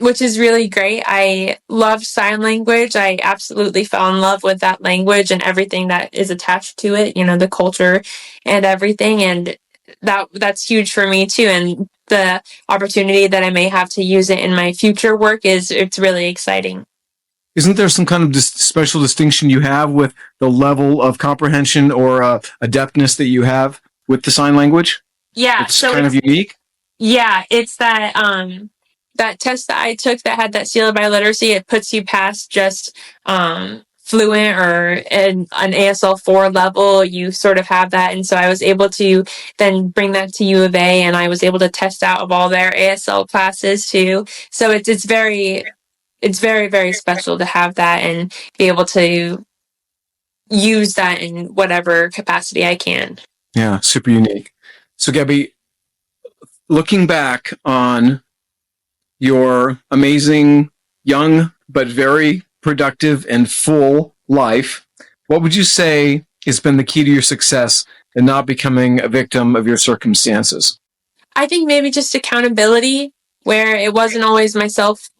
which is really great. I love sign language. I absolutely fell in love with that language and everything that is attached to it, the culture and everything. And that's huge for me too. And the opportunity that I may have to use it in my future work it's really exciting. Isn't there some kind of special distinction you have with the level of comprehension or adeptness that you have with the sign language? Yeah. It's kind of unique? Yeah, it's that test that I took that had that seal of biliteracy. It puts you past just fluent or an ASL 4 level. You sort of have that. And so I was able to then bring that to U of A, and I was able to test out of all their ASL classes too. So it's very, very special to have that and be able to use that in whatever capacity I can. Yeah, super unique. So Gabby, looking back on your amazing, young, but very productive and full life, what would you say has been the key to your success in not becoming a victim of your circumstances? I think maybe just accountability, where it wasn't always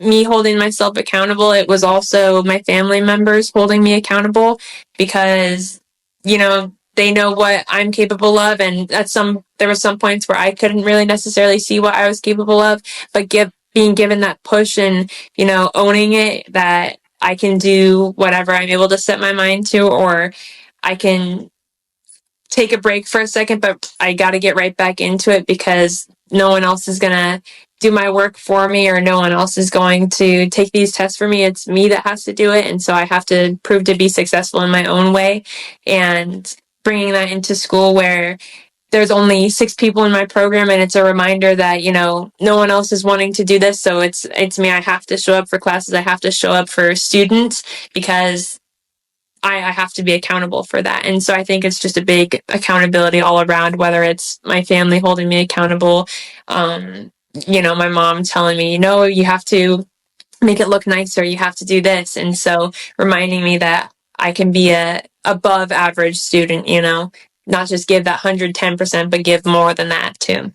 me holding myself accountable. It was also my family members holding me accountable because, they know what I'm capable of. And there were some points where I couldn't really necessarily see what I was capable of, but being given that push and, owning it, that I can do whatever I'm able to set my mind to, or I can take a break for a second, but I got to get right back into it because no one else is going to do my work for me, or no one else is going to take these tests for me. It's me that has to do it. And so I have to prove to be successful in my own way. And bringing that into school where there's only 6 people in my program, and it's a reminder that, no one else is wanting to do this. So it's me. I have to show up for classes. I have to show up for students because I have to be accountable for that. And so I think it's just a big accountability all around, whether it's my family holding me accountable, my mom telling me, you have to make it look nicer. You have to do this. And so reminding me that I can be a above average student, not just give that 110%, but give more than that too.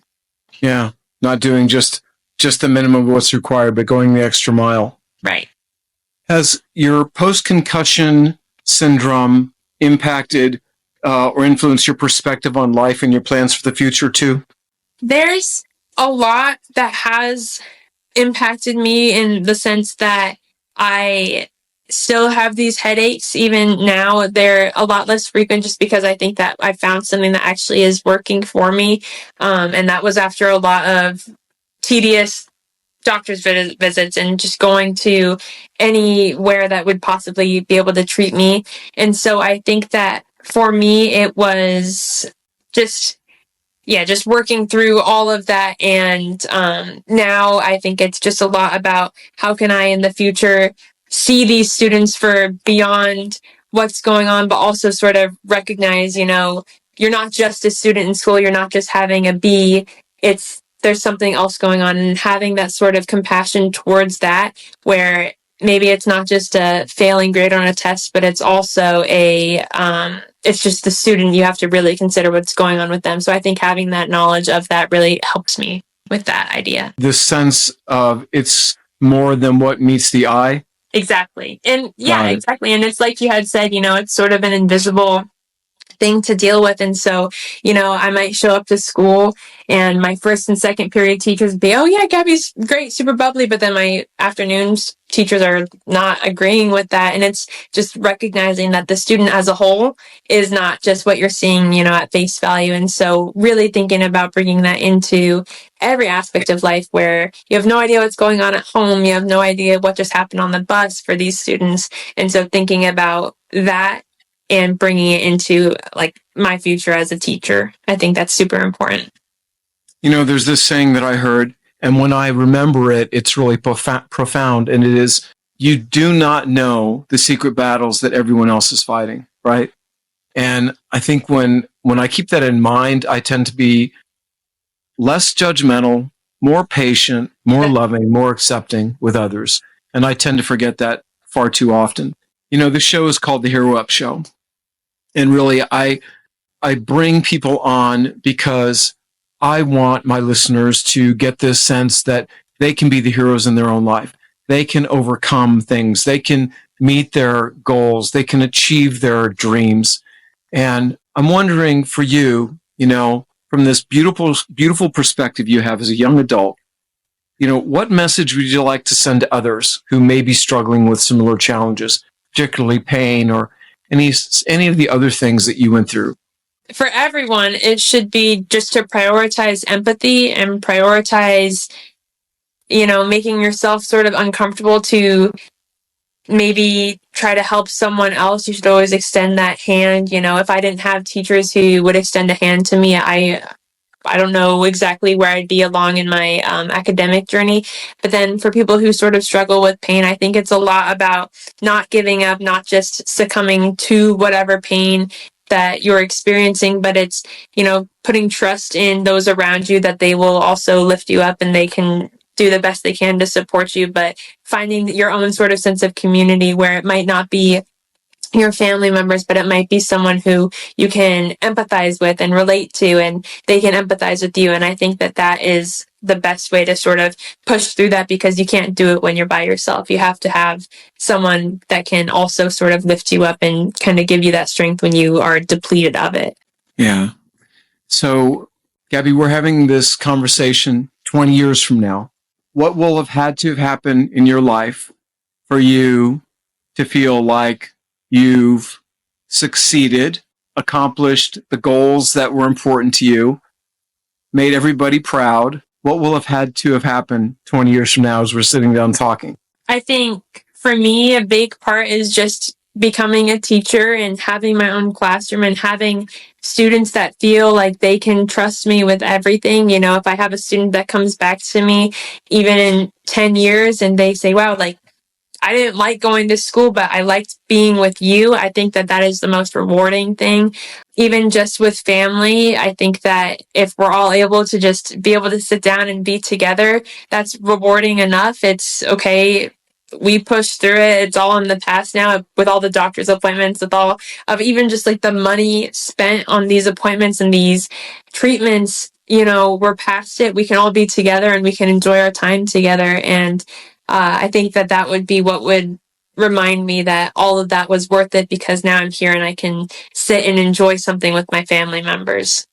Yeah. Not doing just the minimum of what's required, but going the extra mile. Right. Has your post-concussion syndrome impacted or influenced your perspective on life and your plans for the future too? There's a lot that has impacted me in the sense that I still have these headaches. Even now, they're a lot less frequent just because I think that I found something that actually is working for me. And that was after a lot of tedious doctor's visits and just going to anywhere that would possibly be able to treat me. And so I think that for me, it was just working through all of that. And now I think it's just a lot about how can I in the future see these students for beyond what's going on, but also sort of recognize, you're not just a student in school. You're not just having a B. There's something else going on, and having that sort of compassion towards that, where maybe it's not just a failing grade on a test, but it's also it's just the student. You have to really consider what's going on with them. So I think having that knowledge of that really helps me with that idea. This sense of it's more than what meets the eye. Exactly. And exactly. And it's like you had said, it's sort of an invisible thing to deal with. And so, I might show up to school and my first and second period teachers be, oh yeah, Gabby's great, super bubbly. But then my afternoons teachers are not agreeing with that. And it's just recognizing that the student as a whole is not just what you're seeing, at face value. And so really thinking about bringing that into every aspect of life, where you have no idea what's going on at home. You have no idea what just happened on the bus for these students. And so thinking about that and bringing it into like my future as a teacher, I think that's super important. There's this saying that I heard, and when I remember it, it's really profound. And it is, you do not know the secret battles that everyone else is fighting, right? And I think when I keep that in mind, I tend to be less judgmental, more patient, more loving, more accepting with others. And I tend to forget that far too often. The show is called The Hero Up Show. And really, I bring people on because I want my listeners to get this sense that they can be the heroes in their own life. They can overcome things. They can meet their goals. They can achieve their dreams. And I'm wondering for you, from this beautiful, beautiful perspective you have as a young adult, what message would you like to send to others who may be struggling with similar challenges, particularly pain or any of the other things that you went through? For everyone, it should be just to prioritize empathy and prioritize, making yourself sort of uncomfortable to maybe try to help someone else. You should always extend that hand. If I didn't have teachers who would extend a hand to me, I don't know exactly where I'd be along in my academic journey. But then for people who sort of struggle with pain, I think it's a lot about not giving up, not just succumbing to whatever pain that you're experiencing, but it's, putting trust in those around you that they will also lift you up and they can do the best they can to support you, but finding your own sort of sense of community where it might not be your family members, but it might be someone who you can empathize with and relate to, and they can empathize with you. And I think that is the best way to sort of push through that, because you can't do it when you're by yourself. You have to have someone that can also sort of lift you up and kind of give you that strength when you are depleted of it. Yeah. So, Gabby, we're having this conversation 20 years from now. What will have had to have happened in your life for you to feel like you've succeeded, accomplished the goals that were important to you, made everybody proud? What will have had to have happened 20 years from now as we're sitting down talking? I think for me, a big part is just becoming a teacher and having my own classroom and having students that feel like they can trust me with everything. If I have a student that comes back to me even in 10 years and they say, wow, like, I didn't like going to school, but I liked being with you. I think that is the most rewarding thing. Even just with family, I think that if we're all able to just be able to sit down and be together, that's rewarding enough. It's okay. We pushed through it. It's all in the past now, with all the doctor's appointments, with all of even just like the money spent on these appointments and these treatments. We're past it. We can all be together and we can enjoy our time together. And I think that would be what would remind me that all of that was worth it, because now I'm here and I can sit and enjoy something with my family members.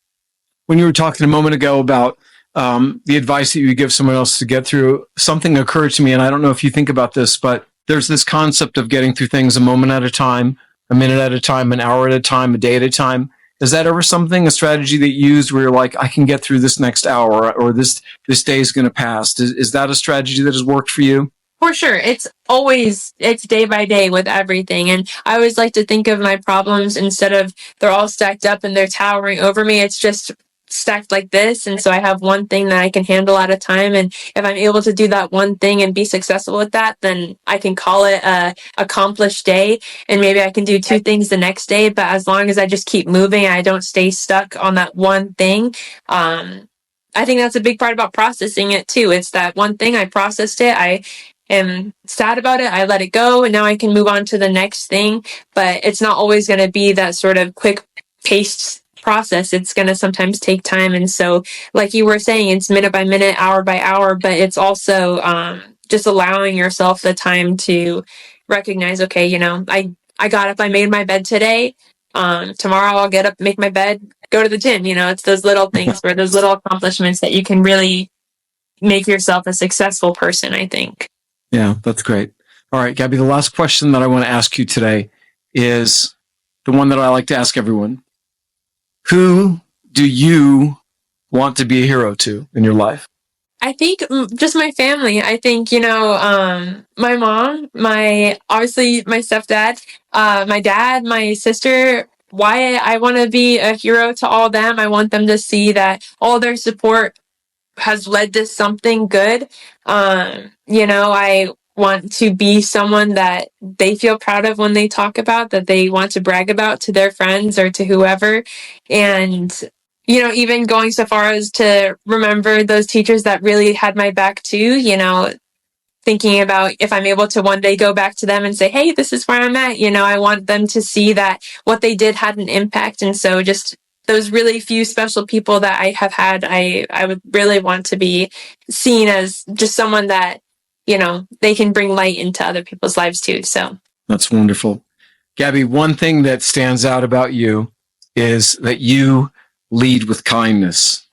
When you were talking a moment ago about the advice that you give someone else to get through, something occurred to me, and I don't know if you think about this, but there's this concept of getting through things a moment at a time, a minute at a time, an hour at a time, a day at a time. Is that ever a strategy that you used where you're like, I can get through this next hour, or this day is going to pass? Is that a strategy that has worked for you? For sure. It's day by day with everything. And I always like to think of my problems, instead of they're all stacked up and they're towering over me, it's just stacked like this. And so I have one thing that I can handle at a time. And if I'm able to do that one thing and be successful with that, then I can call it a accomplished day. And maybe I can do two things the next day. But as long as I just keep moving, I don't stay stuck on that one thing. I think that's a big part about processing it too. It's that one thing, I processed it. I am sad about it. I let it go, and now I can move on to the next thing. But it's not always going to be that sort of quick paced process. It's going to sometimes take time. And so, like you were saying, it's minute by minute, hour by hour, but it's also just allowing yourself the time to recognize, okay, I got up, I made my bed today. Tomorrow I'll get up, make my bed, go to the gym. It's those little things, or those little accomplishments that you can really make yourself a successful person, I think. Yeah, that's great. All right, Gabby, the last question that I want to ask you today is the one that I like to ask everyone. Who do you want to be a hero to in your life? I think just my family. I think, my mom, obviously my stepdad, my dad, my sister. Why I want to be a hero to all them. I want them to see that all their support has led to something good. I want to be someone that they feel proud of when they talk about, that they want to brag about to their friends or to whoever. And, even going so far as to remember those teachers that really had my back too, thinking about if I'm able to one day go back to them and say, hey, this is where I'm at. I want them to see that what they did had an impact. And so just those really few special people that I have had, I would really want to be seen as just someone that, they can bring light into other people's lives too. So That's wonderful. Gabby, one thing that stands out about you is that you lead with kindness.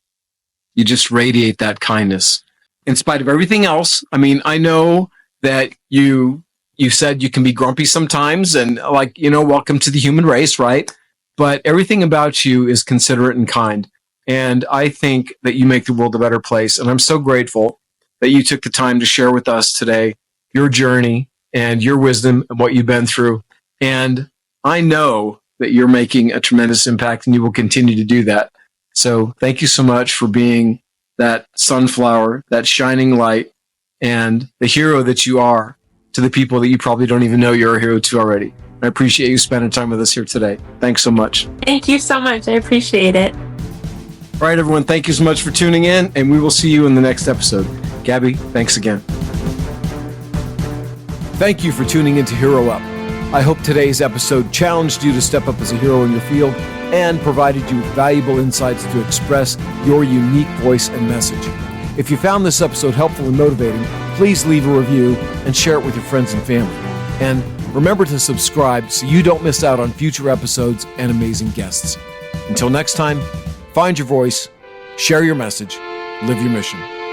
You just radiate that kindness. In spite of everything else, I know that you said you can be grumpy sometimes and welcome to the human race, right? But everything about you is considerate and kind. And I think that you make the world a better place. And I'm so grateful that you took the time to share with us today your journey and your wisdom and what you've been through. And I know that you're making a tremendous impact and you will continue to do that. So thank you so much for being that sunflower, that shining light, and the hero that you are to the people that you probably don't even know you're a hero to already. I appreciate you spending time with us here today. Thanks so much. thank you so much. I appreciate it. All right, everyone, thank you so much for tuning in, and we will see you in the next episode. Gabby, thanks again. Thank you for tuning in to Hero Up. I hope today's episode challenged you to step up as a hero in your field and provided you with valuable insights to express your unique voice and message. If you found this episode helpful and motivating, please leave a review and share it with your friends and family. And remember to subscribe so you don't miss out on future episodes and amazing guests. Until next time, find your voice, share your message, live your mission.